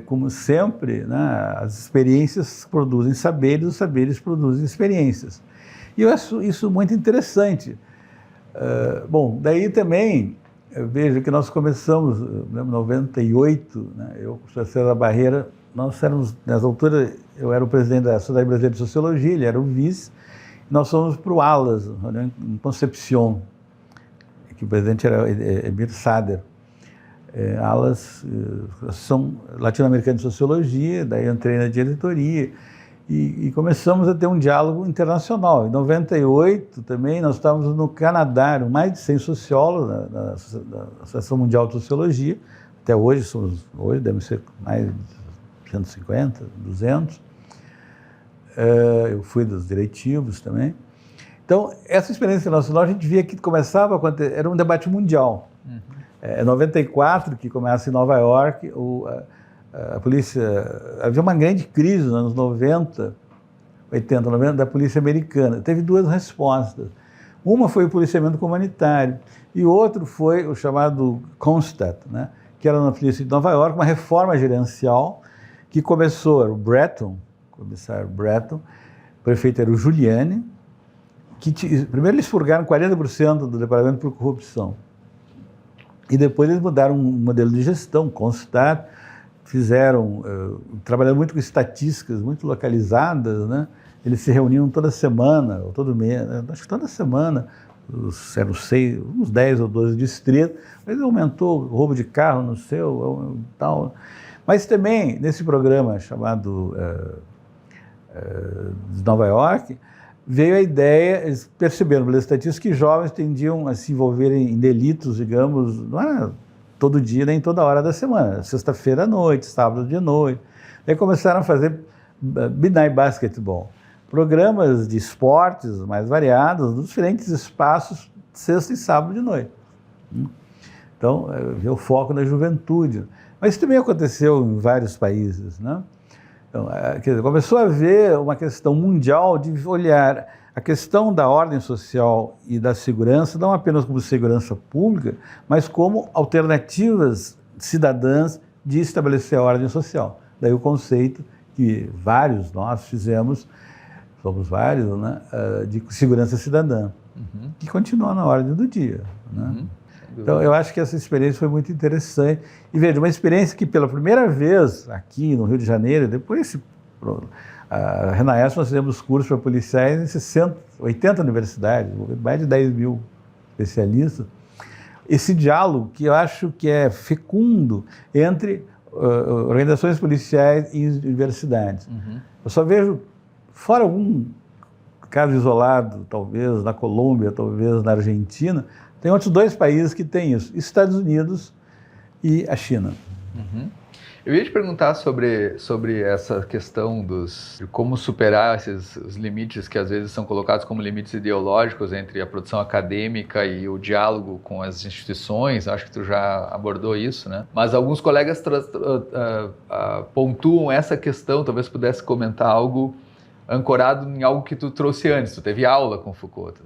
Como sempre, né, as experiências produzem saberes, os saberes produzem experiências. E eu acho isso muito interessante. Bom, daí também, eu vejo que nós começamos, em 98, né, eu com o professor César Barreira, nós éramos, nessa altura, eu era o presidente da Sociedade Brasileira de Sociologia, ele era o vice, nós fomos para o ALAS, em Concepción, que o presidente era Emir Sader. ALAS, Associação Latino-Americana de Sociologia, daí eu entrei na diretoria e começamos a ter um diálogo internacional. Em 98 também nós estávamos no Canadá, eram mais de 100 sociólogos na Associação Mundial de Sociologia, até hoje devem ser mais de 150, 200. Eu fui dos diretivos também. Então, essa experiência internacional, a gente via que começava a acontecer, era um debate mundial. Em 94, que começa em Nova York, a polícia, havia uma grande crise nos anos 90, 80, 90, da polícia americana. Teve 2 respostas. Uma foi o policiamento comunitário e outro foi o chamado CONSTAT, né, que era na polícia de Nova York, uma reforma gerencial que começou, era o Breton, o comissário Breton, o prefeito era o Giuliani, primeiro eles expurgaram 40% do departamento por corrupção. E depois eles mudaram um modelo de gestão, CONSTAT, trabalhando muito com estatísticas muito localizadas, né? Eles se reuniam toda semana, ou todo mês, acho que toda semana, eram uns 10 ou 12 distritos, mas aumentou o roubo de carro no seu, tal. Mas também, nesse programa chamado de Nova York, veio a ideia, eles perceberam pelas estatísticas que jovens tendiam a se envolverem em delitos, digamos, não era todo dia nem toda hora da semana, sexta-feira à noite, sábado de noite. Aí começaram a fazer Midnight Basketball, programas de esportes mais variados, nos diferentes espaços, sexta e sábado de noite. Então, veio o foco na juventude. Mas isso também aconteceu em vários países, né? Então, quer dizer, começou a haver uma questão mundial de olhar a questão da ordem social e da segurança, não apenas como segurança pública, mas como alternativas cidadãs de estabelecer a ordem social. Daí o conceito que vários nós fizemos, somos vários, né, de segurança cidadã, que continua na ordem do dia, né? Então, eu acho que essa experiência foi muito interessante. E veja, uma experiência que pela primeira vez aqui no Rio de Janeiro, depois a RENAESP nós fizemos cursos para policiais em 80 universidades, mais de 10 mil especialistas. Esse diálogo que eu acho que é fecundo entre organizações policiais e universidades. Eu só vejo, fora algum caso isolado, talvez na Colômbia, talvez na Argentina, tem outros 2 países que têm isso. Estados Unidos e a China.
Uhum. Eu ia te perguntar sobre essa questão de como superar os limites que às vezes são colocados como limites ideológicos entre a produção acadêmica e o diálogo com as instituições. Acho que tu já abordou isso, né? Mas alguns colegas pontuam essa questão, talvez pudesse comentar algo ancorado em algo que tu trouxe antes. Tu teve aula com Foucault,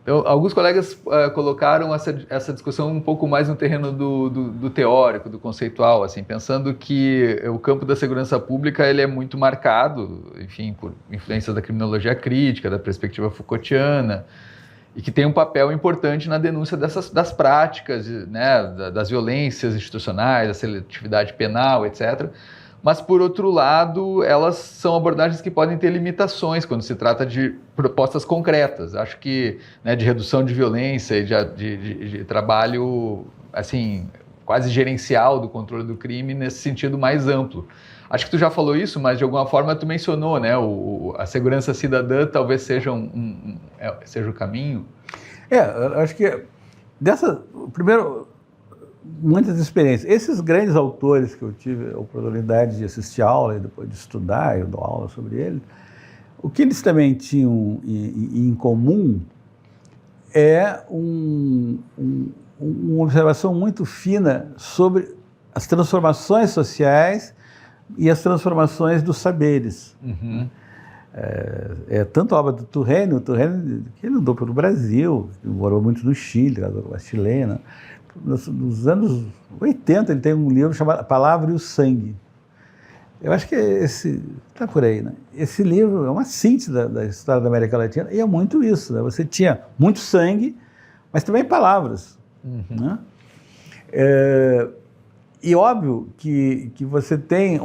Então, alguns colegas colocaram essa discussão um pouco mais no terreno do teórico, do conceitual, assim, pensando que o campo da segurança pública ele é muito marcado, enfim, por influências da criminologia crítica, da perspectiva Foucaultiana, e que tem um papel importante na denúncia das práticas, né, das violências institucionais, da seletividade penal, etc., mas, por outro lado, elas são abordagens que podem ter limitações quando se trata de propostas concretas. Acho que, né, de redução de violência e de trabalho, assim, quase gerencial do controle do crime nesse sentido mais amplo. Acho que tu já falou isso, mas de alguma forma tu mencionou, né? A segurança cidadã talvez seja seja o caminho.
Acho que primeiro, muitas experiências. Esses grandes autores que eu tive a oportunidade de assistir aula e depois de estudar, eu dou aula sobre eles, o que eles também tinham em comum é uma observação muito fina sobre as transformações sociais e as transformações dos saberes.
Uhum.
Tanto a obra do Turrênio, que ele andou pelo Brasil, morou muito no Chile, a chilena. Nos anos 80, ele tem um livro chamado A Palavra e o Sangue. Eu acho que está por aí, né? Esse livro é uma síntese da história da América Latina, e é muito isso, né? Você tinha muito sangue, mas também palavras. Uhum. Né? E óbvio que você tem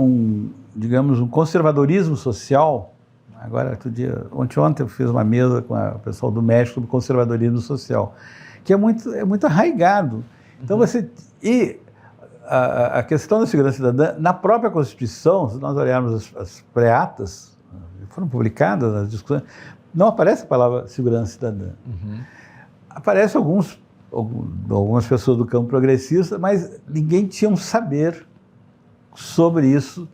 digamos, um conservadorismo social. Agora, ontem eu fiz uma mesa com o pessoal do México sobre conservadorismo social, que é muito arraigado. Então, a questão da segurança cidadã, na própria Constituição, se nós olharmos as pré-atas, que foram publicadas nas discussões, não aparece a palavra segurança cidadã. Uhum. Aparece algumas pessoas do campo progressista, mas ninguém tinha um saber sobre isso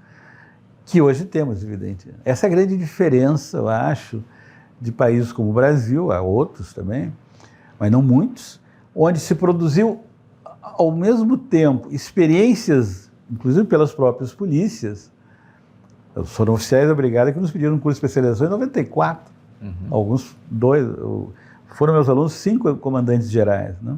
que hoje temos, evidente. Essa é a grande diferença, eu acho, de países como o Brasil, há outros também, mas não muitos, onde se produziu, ao mesmo tempo, experiências, inclusive pelas próprias polícias. Foram oficiais da brigada que nos pediram um curso de especialização em 94. Uhum. Alguns, foram meus alunos 5 comandantes gerais. Né?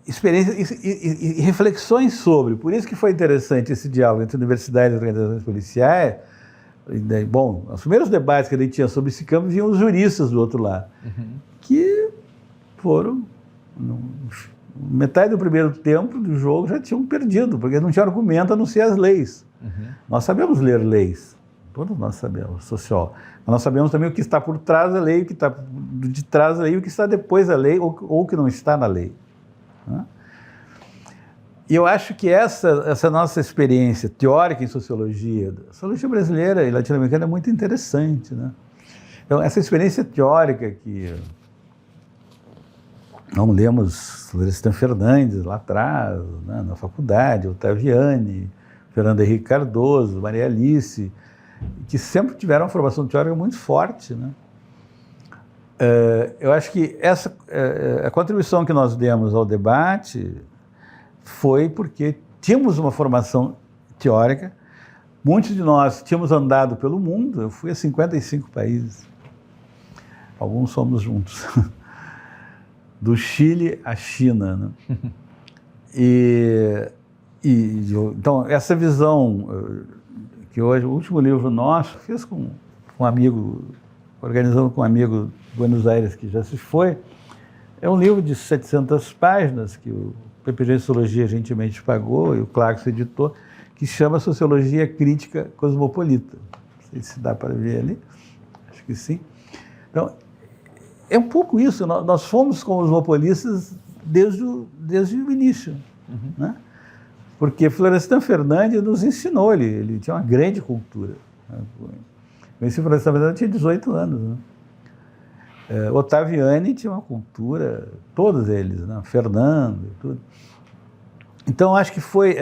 Experiências e reflexões sobre. Por isso que foi interessante esse diálogo entre universidades e organizações policiais. Bom, os primeiros debates que a gente tinha sobre esse campo vinham os juristas do outro lado, que foram, metade do primeiro tempo do jogo já tinham perdido, porque não tinha argumento a não ser as leis. Uhum. Nós sabemos ler leis, todos nós sabemos, sociólogo, mas nós sabemos também o que está por trás da lei, o que está de trás da lei, o que está depois da lei, ou o que não está na lei. Né? E eu acho que essa nossa experiência teórica em sociologia, a sociologia brasileira e latino-americana é muito interessante. Né? Então, essa experiência teórica que nós lemos Florestan Fernandes lá atrás, né, na faculdade, Ottaviani, Fernando Henrique Cardoso, Maria Alice, que sempre tiveram uma formação teórica muito forte. Né? Eu acho que a contribuição que nós demos ao debate foi porque tínhamos uma formação teórica, muitos de nós tínhamos andado pelo mundo, eu fui a 55 países, alguns somos juntos, do Chile à China. Né? Então, essa visão que hoje, o último livro nosso, fiz com um amigo, organizando com um amigo de Buenos Aires que já se foi, é um livro de 700 páginas que o PPG Sociologia gentilmente pagou e o Clarkson editou, que chama Sociologia Crítica Cosmopolita. Não sei se dá para ver ali, acho que sim. Então, é um pouco isso, nós fomos cosmopolitas desde o início. Uhum. Né? Porque Florestan Fernandes nos ensinou, ele tinha uma grande cultura. Né? Conheci Florestan Fernandes, tinha 18 anos. Né? Ottaviani tinha uma cultura, todos eles, né? Fernando e tudo. Então, acho que foi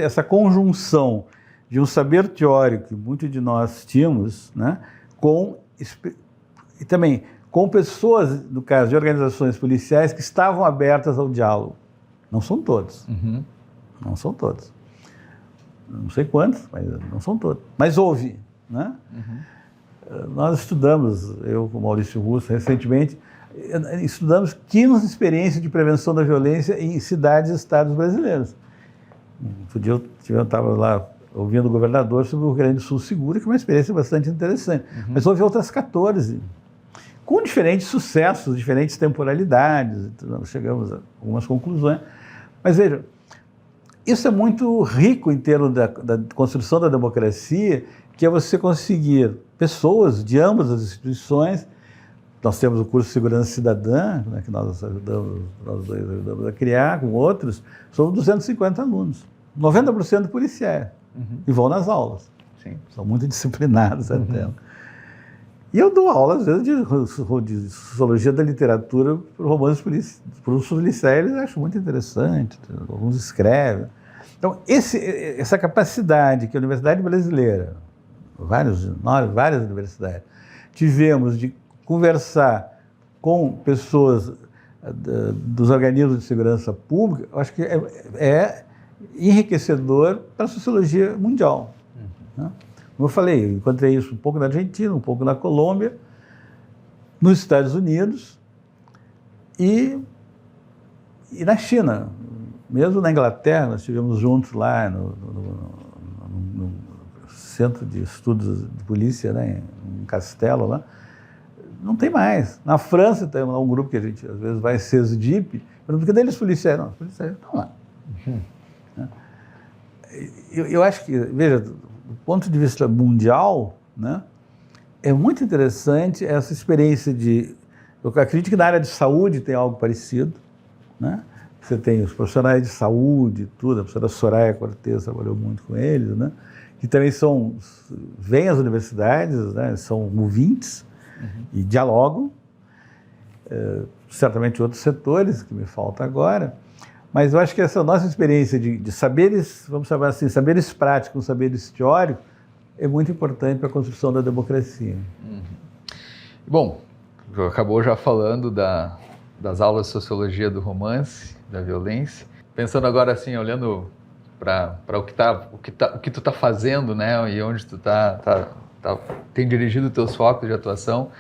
essa conjunção de um saber teórico que muitos de nós tínhamos, né? E também com pessoas, no caso de organizações policiais, que estavam abertas ao diálogo. Não são todos.
Uhum.
Não são todos. Não sei quantos, mas não são todos. Mas houve, né? Uhum. Nós estudamos, eu com o Maurício Russo, recentemente, estudamos 15 experiências de prevenção da violência em cidades e estados brasileiros. Um dia eu estava lá ouvindo o governador sobre o Rio Grande do Sul Seguro, que é uma experiência bastante interessante. Uhum. Mas houve outras 14, com diferentes sucessos, diferentes temporalidades, então chegamos a algumas conclusões. Mas veja, isso é muito rico em termos da construção da democracia, que é você conseguir pessoas de ambas as instituições. Nós temos o curso de Segurança Cidadã, né, que nós dois ajudamos a criar, com outros, são 250 alunos, 90% policiais, e vão nas aulas. Sim. São muito disciplinados até. E eu dou aula, às vezes, de sociologia da literatura para os policiais, eles acham muito interessante, alguns escrevem. Então, essa capacidade que a Universidade Brasileira, várias universidades, tivemos de conversar com pessoas dos organismos de segurança pública, eu acho que é enriquecedor para a sociologia mundial. Né? Como eu falei, eu encontrei isso um pouco na Argentina, um pouco na Colômbia, nos Estados Unidos e na China. Mesmo na Inglaterra, nós estivemos juntos lá no Centro de Estudos de Polícia, né, em um castelo lá. Não tem mais. Na França tem lá um grupo que a gente às vezes vai ser CESDIP, mas cadê eles policiais? Não, os policiais estão lá. Eu acho que, veja, do ponto de vista mundial, né, é muito interessante essa experiência eu acredito que na área de saúde tem algo parecido, né? Você tem os profissionais de saúde, tudo, a professora Soraya Cortez trabalhou muito com eles, né? Que também vêm às universidades, né? São ouvintes e dialogam, certamente outros setores, que me falta agora, mas eu acho que essa nossa experiência de saberes, vamos chamar assim, saberes práticos, saberes teóricos, é muito importante para a construção da democracia.
Bom, acabou já falando das aulas de sociologia do romance, da violência. Pensando agora assim, olhando para o que tu está fazendo, né, e onde tu tem dirigido os teus focos de atuação,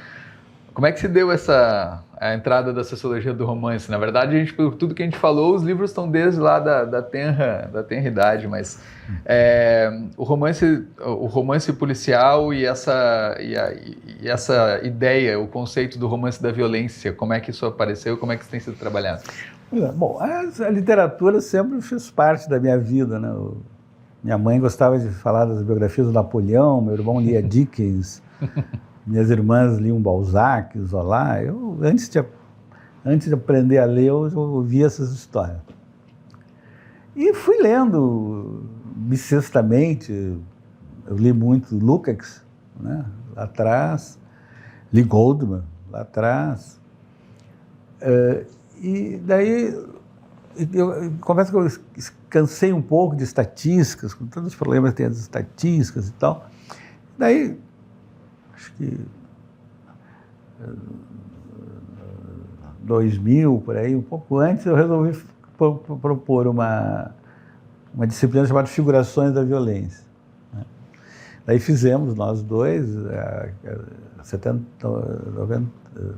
como é que se deu a entrada da sociologia do romance? Na verdade, por tudo que a gente falou, os livros estão desde lá da tenra idade, mas o romance policial e essa ideia, o conceito do romance da violência, como é que isso apareceu, como é que isso tem sido trabalhado?
Bom, a literatura sempre fez parte da minha vida, né? Minha mãe gostava de falar das biografias do Napoleão, meu irmão lia Dickens, minhas irmãs liam Balzac, Zola. Eu, antes de aprender a ler, eu ouvia essas histórias. E fui lendo bissextamente. Eu li muito Lukács, né, lá atrás, li Goldman, lá atrás. E daí, eu confesso que eu cansei um pouco de estatísticas, com todos os problemas que tem as estatísticas e tal. Daí, acho que 2000, por aí, um pouco antes, eu resolvi propor uma disciplina chamada Figurações da Violência. Né? Daí fizemos, nós dois,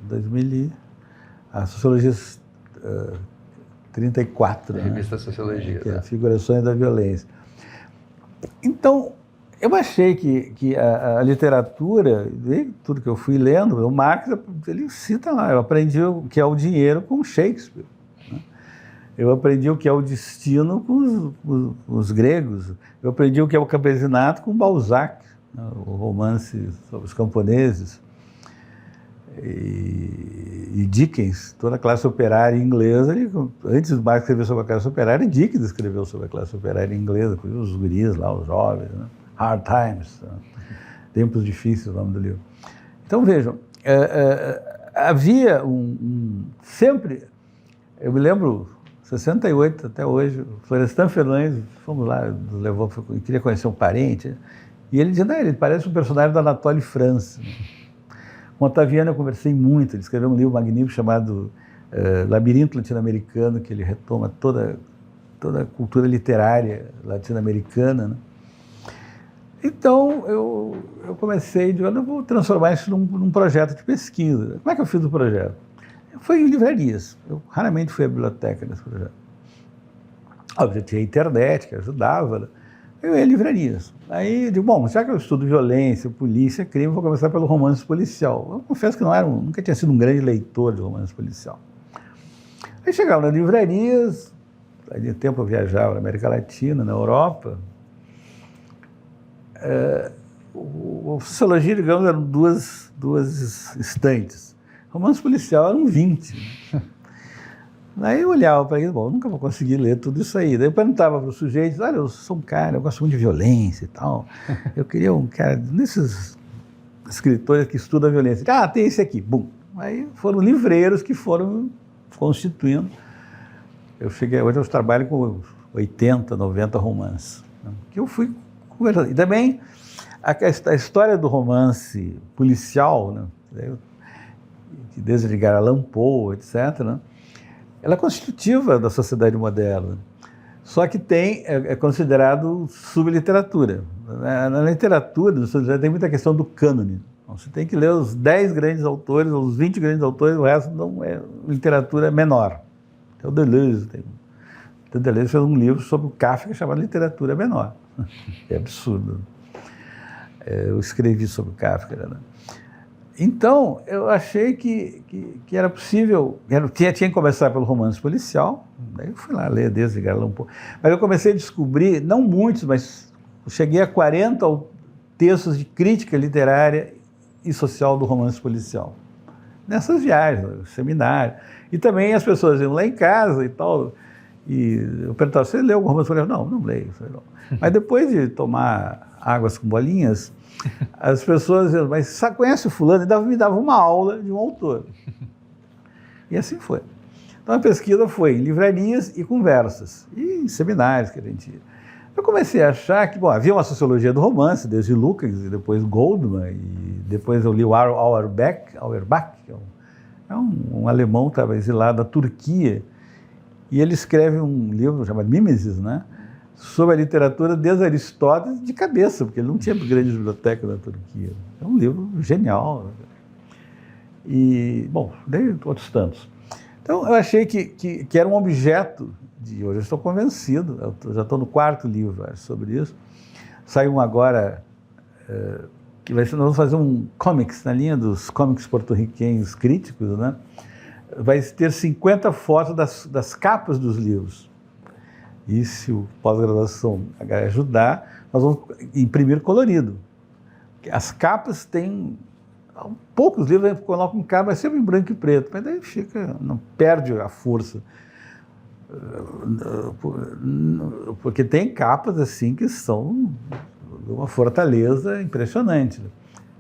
2000, a Sociologia 34.
A revista Sociologia.
Que é Figurações da Violência. Então, eu achei que a literatura, tudo que eu fui lendo, o Marx, ele cita lá, eu aprendi o que é o dinheiro com Shakespeare. Né? Eu aprendi o que é o destino com os gregos. Eu aprendi o que é o campesinato com Balzac, né? O romance sobre os camponeses. E Dickens, toda a classe operária inglesa, antes do Marx escrever sobre a classe operária, Dickens escreveu sobre a classe operária inglesa, os guris lá, os jovens, né? Hard Times, Tempos Difíceis, o nome do livro. Então vejam, havia sempre, eu me lembro, 68 até hoje, o Florestan Fernandes, fomos lá, nos levou, queria conhecer um parente, e ele dizia, não, ele parece um personagem da Anatole France. Com o Ottaviano eu conversei muito, ele escreveu um livro magnífico chamado Labirinto Latino-Americano, que ele retoma toda a cultura literária latino-americana, né? Então, eu comecei, eu vou transformar isso num projeto de pesquisa. Como é que eu fiz o projeto? Foi em livrarias. Eu raramente fui à biblioteca nesse projeto. Óbvio, já tinha internet, que ajudava, né? Eu ia em livrarias. Aí, eu digo, bom, já que eu estudo violência, polícia, crime, vou começar pelo romance policial. Eu confesso que nunca tinha sido um grande leitor de romance policial. Aí chegava nas livrarias, aí de tempo eu viajava na América Latina, na Europa. A sociologia, digamos, eram duas estantes. Romance policial eram 20. Aí eu olhava para ele, bom, eu nunca vou conseguir ler tudo isso aí. Daí eu perguntava para o sujeito, olha, eu sou um cara, eu gosto muito de violência e tal. Eu queria um cara, desses escritores que estudam a violência. Ah, tem esse aqui, bum. Aí foram livreiros que foram constituindo. Hoje eu trabalho com 80, 90 romances, né, que eu fui conversando. E também a história do romance policial, né, desde Edgar Allan Poe, etc., né, ela é constitutiva da sociedade moderna, só que é considerado subliteratura. Na literatura, tem muita questão do cânone. Então, você tem que ler os 10 grandes autores, os 20 grandes autores, o resto não é literatura menor. Tem o Deleuze, o Deleuze fez um livro sobre o Kafka chamado Literatura Menor. É absurdo. Eu escrevi sobre o Kafka, né? Então, eu achei que era possível, tinha que começar pelo romance policial, daí eu fui lá ler desde Edgar Allan Poe. Mas eu comecei a descobrir, não muitos, mas cheguei a 40 textos de crítica literária e social do romance policial. Nessas viagens, no seminário. E também as pessoas iam lá em casa e tal, e eu perguntava, você leu algum romance policial? Não leio. Não. Mas depois de tomar águas com bolinhas, as pessoas diziam, mas você conhece o fulano? E me dava uma aula de um autor. E assim foi. Então a pesquisa foi em livrarias e conversas, e em seminários que a gente ia. Eu comecei a achar que, bom, havia uma sociologia do romance, desde Lukács e depois Goldman, e depois eu li o Auerbach, que é um alemão que estava exilado na Turquia, e ele escreve um livro chamado Mimesis, né, sobre a literatura desde Aristóteles de cabeça, porque ele não tinha grandes bibliotecas na Turquia. É um livro genial. E, bom, daí outros tantos. Então, eu achei que era um objeto de hoje. Eu estou convencido, eu já estou no 4º livro sobre isso. Saiu um agora, que nós vamos fazer um comics, na linha dos comics porto-riquenhos críticos, né? Vai ter 50 fotos das capas dos livros. E se o pós-graduação ajudar, nós vamos imprimir colorido. As capas têm, poucos livros colocam capa, mas sempre em branco e preto, mas daí não perde a força. Porque tem capas assim que são de uma fortaleza impressionante.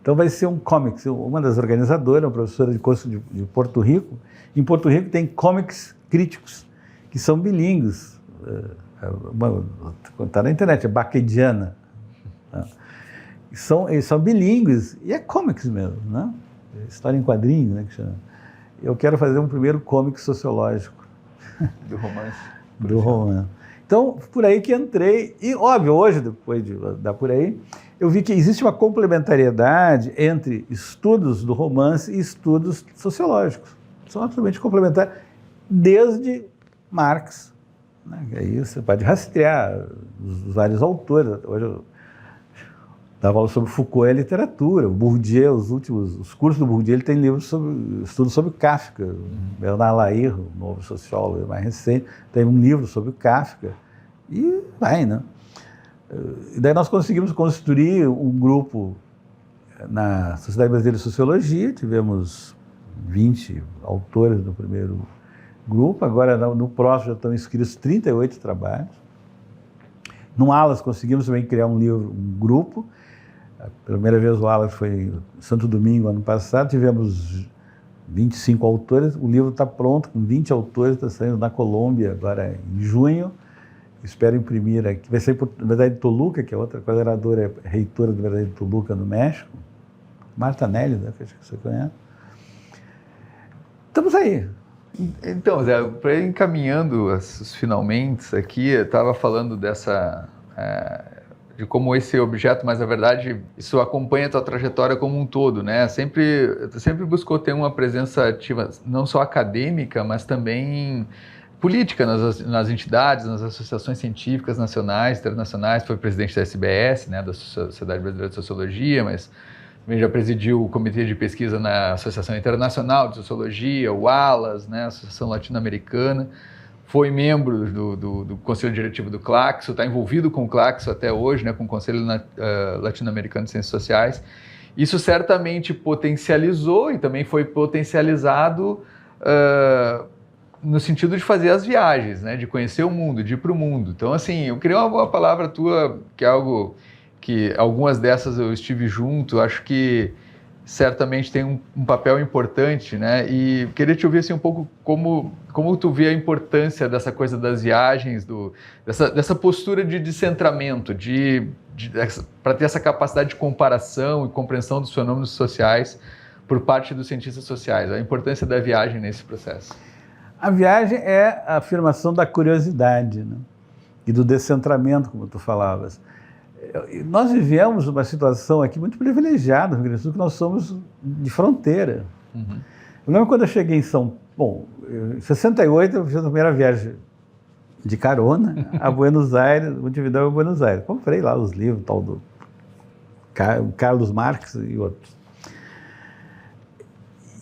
Então vai ser um comics. Uma das organizadoras, uma professora de curso de Porto Rico, em Porto Rico tem comics críticos, que são bilíngues. Está na internet, é baquediana. Eles são bilíngues, e é comics mesmo, né? História em quadrinho, né, que chama. Eu quero fazer um primeiro comic sociológico.
Do romance.
Do romance. Então, por aí que entrei, e óbvio, hoje, depois de dar por aí, eu vi que existe uma complementariedade entre estudos do romance e estudos sociológicos. São absolutamente complementares, desde Marx, né? Aí você pode rastrear os vários autores. Hoje eu dava aula sobre Foucault e a literatura, o Bourdieu, os cursos do Bourdieu, ele tem livros estudos sobre Kafka. Bernard Lahire, o novo sociólogo mais recente, tem um livro sobre Kafka, e vai, né? E daí nós conseguimos construir um grupo na Sociedade Brasileira de Sociologia, tivemos 20 autores no primeiro grupo, agora no próximo já estão inscritos 38 trabalhos. No Alas conseguimos também criar um grupo. A primeira vez o Wallace foi em Santo Domingo, ano passado, tivemos 25 autores, o livro está pronto, com 20 autores, está saindo na Colômbia agora em junho, espero imprimir aqui, vai sair por Universidade de Toluca, que é outra coordenadora, reitora da Universidade de Toluca, no México, Marta Nelly, né, que acho que você conhece. Estamos aí.
Então, Zé, para ir encaminhando os finalmente aqui, eu estava falando de como esse objeto, mas na verdade isso acompanha a tua trajetória como um todo, né? Tu sempre buscou ter uma presença ativa, não só acadêmica, mas também política nas entidades, nas associações científicas nacionais, internacionais. Foi presidente da SBS, né, da Sociedade Brasileira de Sociologia, mas também já presidiu o Comitê de Pesquisa na Associação Internacional de Sociologia, o ALAS, né, Associação Latino-Americana. Foi membro do Conselho Diretivo do Claxo, está envolvido com o Claxo até hoje, né, com o Conselho Latino-Americano de Ciências Sociais. Isso certamente potencializou e também foi potencializado no sentido de fazer as viagens, né, de conhecer o mundo, de ir para o mundo. Então, assim, eu queria uma boa palavra tua, que é algo que algumas dessas eu estive junto, acho que certamente tem um papel importante, né? E queria te ouvir assim, um pouco como tu vê a importância dessa coisa das viagens, dessa postura de descentramento, para ter essa capacidade de comparação e compreensão dos fenômenos sociais por parte dos cientistas sociais, a importância da viagem nesse processo.
A viagem é a afirmação da curiosidade, né? E do descentramento, como tu falavas. Nós vivemos uma situação aqui muito privilegiada no Rio Grande do Sul, que nós somos de fronteira. Uhum. Eu lembro quando eu cheguei em em 68, eu fiz a primeira viagem de carona a Buenos Aires, Montevidéu e Buenos Aires. Comprei lá os livros, tal do Carlos Marx e outros.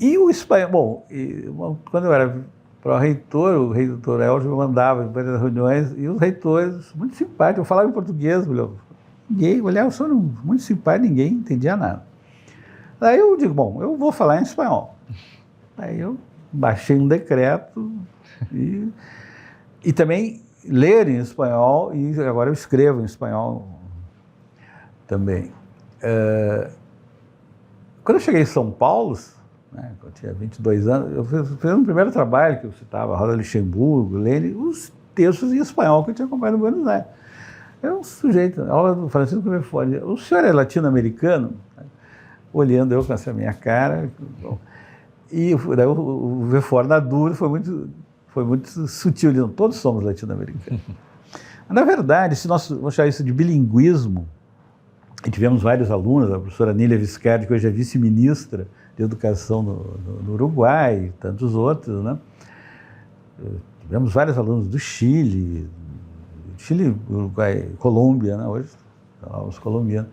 E o espanhol, quando eu era pró-reitor, o reitor Elgio me mandava em várias reuniões, e os reitores, muito simpáticos, eu falava em português, ninguém olhava, eu sou muito simpático, ninguém entendia nada. Daí eu digo, bom, eu vou falar em espanhol. Aí eu baixei um decreto e também ler em espanhol, e agora eu escrevo em espanhol também. Quando eu cheguei em São Paulo, né, eu tinha 22 anos, eu fiz um primeiro trabalho que eu citava, Rosa Luxemburgo, Lênin, os textos em espanhol que eu tinha acompanhado em Buenos Aires. É um sujeito, aula do Francisco Verford, o senhor é latino-americano? Olhando eu com essa minha cara, e daí o Verford, na dúvida, foi muito sutil, dizendo, todos somos latino-americanos. Na verdade, se nós vamos chamar isso de bilinguismo, e tivemos vários alunos, a professora Nília Viscardi, que hoje é vice-ministra de Educação no Uruguai, e tantos outros, né? Tivemos vários alunos do Chile, Uruguai, Colômbia, né? Hoje, os colombianos.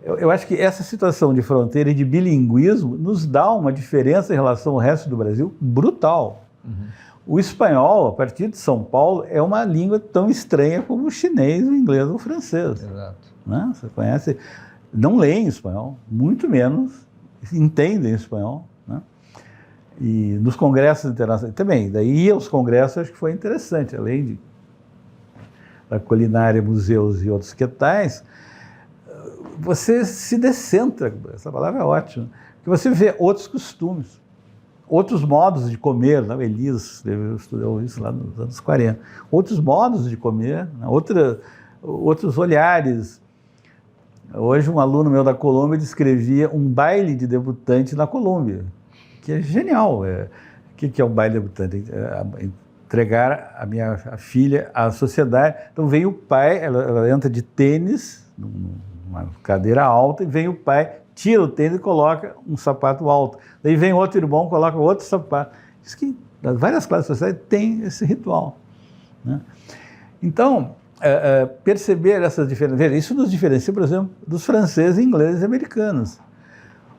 Eu acho que essa situação de fronteira e de bilinguismo nos dá uma diferença em relação ao resto do Brasil brutal. Uhum. O espanhol, a partir de São Paulo, é uma língua tão estranha como o chinês, o inglês ou o francês. Exato. Né? Você conhece, não leem espanhol, muito menos entendem espanhol. Né? E nos congressos internacionais também, daí aos congressos acho que foi interessante, além da culinária, museus e outros que tais, você se descentra, essa palavra é ótima, porque você vê outros costumes, outros modos de comer, né? Elias estudou isso lá nos anos 40, outros modos de comer, né? Outros olhares. Hoje um aluno meu da Colômbia descrevia um baile de debutante na Colômbia, que é genial. O que é um baile de debutante? Entregar a filha à sociedade. Então vem o pai, ela entra de tênis, numa cadeira alta, e vem o pai, tira o tênis e coloca um sapato alto. Daí vem outro irmão, coloca outro sapato. Diz que várias classes sociais têm esse ritual. Né? Então, perceber essas diferenças, isso nos diferencia, por exemplo, dos franceses, ingleses e americanos.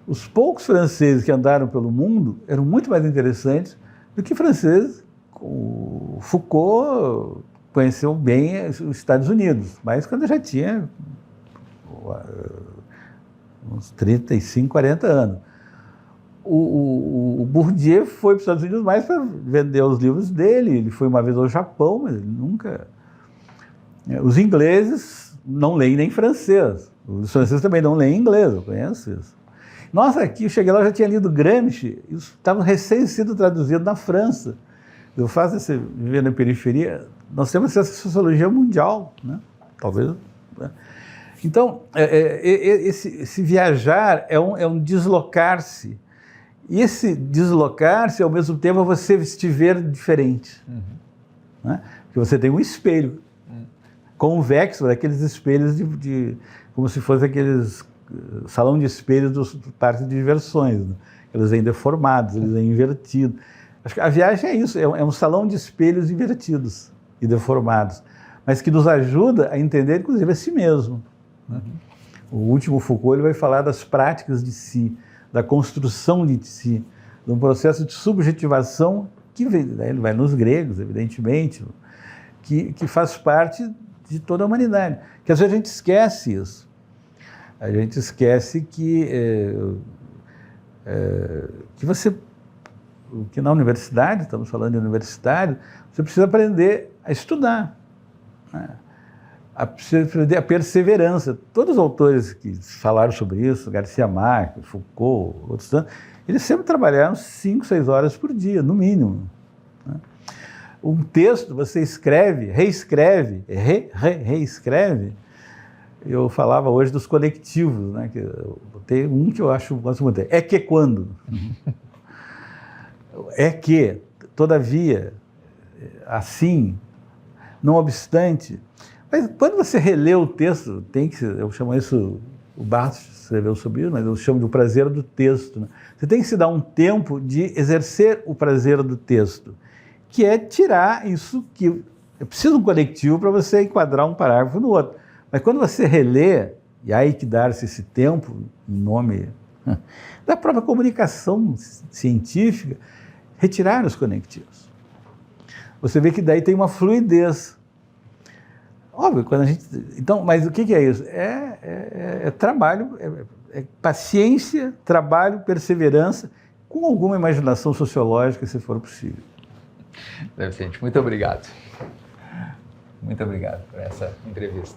Os poucos franceses que andaram pelo mundo eram muito mais interessantes do que franceses. O Foucault conheceu bem os Estados Unidos, mas quando já tinha uns 35, 40 anos. O Bourdieu foi para os Estados Unidos mais para vender os livros dele, ele foi uma vez ao Japão, mas ele nunca... Os ingleses não leem nem francês, Os franceses também não leem inglês, eu conheço isso. Nossa, aqui eu cheguei lá, eu já tinha lido Gramsci, isso estava recém sido traduzido na França. Eu faço esse viver na periferia, nós temos essa sociologia mundial, né? Talvez. Né? Então, esse viajar é um deslocar-se. E esse deslocar-se, ao mesmo tempo, é você se ver diferente. Né? Porque você tem um espelho convexo, daqueles espelhos como se fosse aqueles salão de espelhos do parque de diversões. Né? Eles vêm deformados, eles vêm invertidos. Acho que a viagem é isso, é um salão de espelhos invertidos e deformados, mas que nos ajuda a entender, inclusive, a si mesmo. Né? O último Foucault ele vai falar das práticas de si, da construção de si, de um processo de subjetivação que vem, né, ele vai nos gregos, evidentemente, que faz parte de toda a humanidade. Que às vezes a gente esquece isso. A gente esquece que na universidade, estamos falando de universitário, você precisa aprender a estudar, né? Precisa aprender a perseverança. Todos os autores que falaram sobre isso, Garcia Marques, Foucault, outros tantos, eles sempre trabalharam 5, 6 horas por dia, no mínimo. Né? Um texto você escreve, reescreve, reescreve. Eu falava hoje dos conectivos, né? Tem um que eu gosto muito, é que quando. É que, todavia, assim, não obstante. Mas quando você relê o texto, eu chamo isso, o Barthes escreveu sobre isso, mas eu chamo de o prazer do texto. Né? Você tem que se dar um tempo de exercer o prazer do texto, que é tirar isso que... É preciso um conectivo para você enquadrar um parágrafo no outro. Mas quando você relê, e há que dar-se esse tempo, em nome da própria comunicação científica, retirar os conectivos. Você vê que daí tem uma fluidez. Óbvio, quando a gente... Então, mas o que é isso? É trabalho, é paciência, trabalho, perseverança, com alguma imaginação sociológica, se for possível.
Vicente, muito obrigado. Muito obrigado por essa entrevista.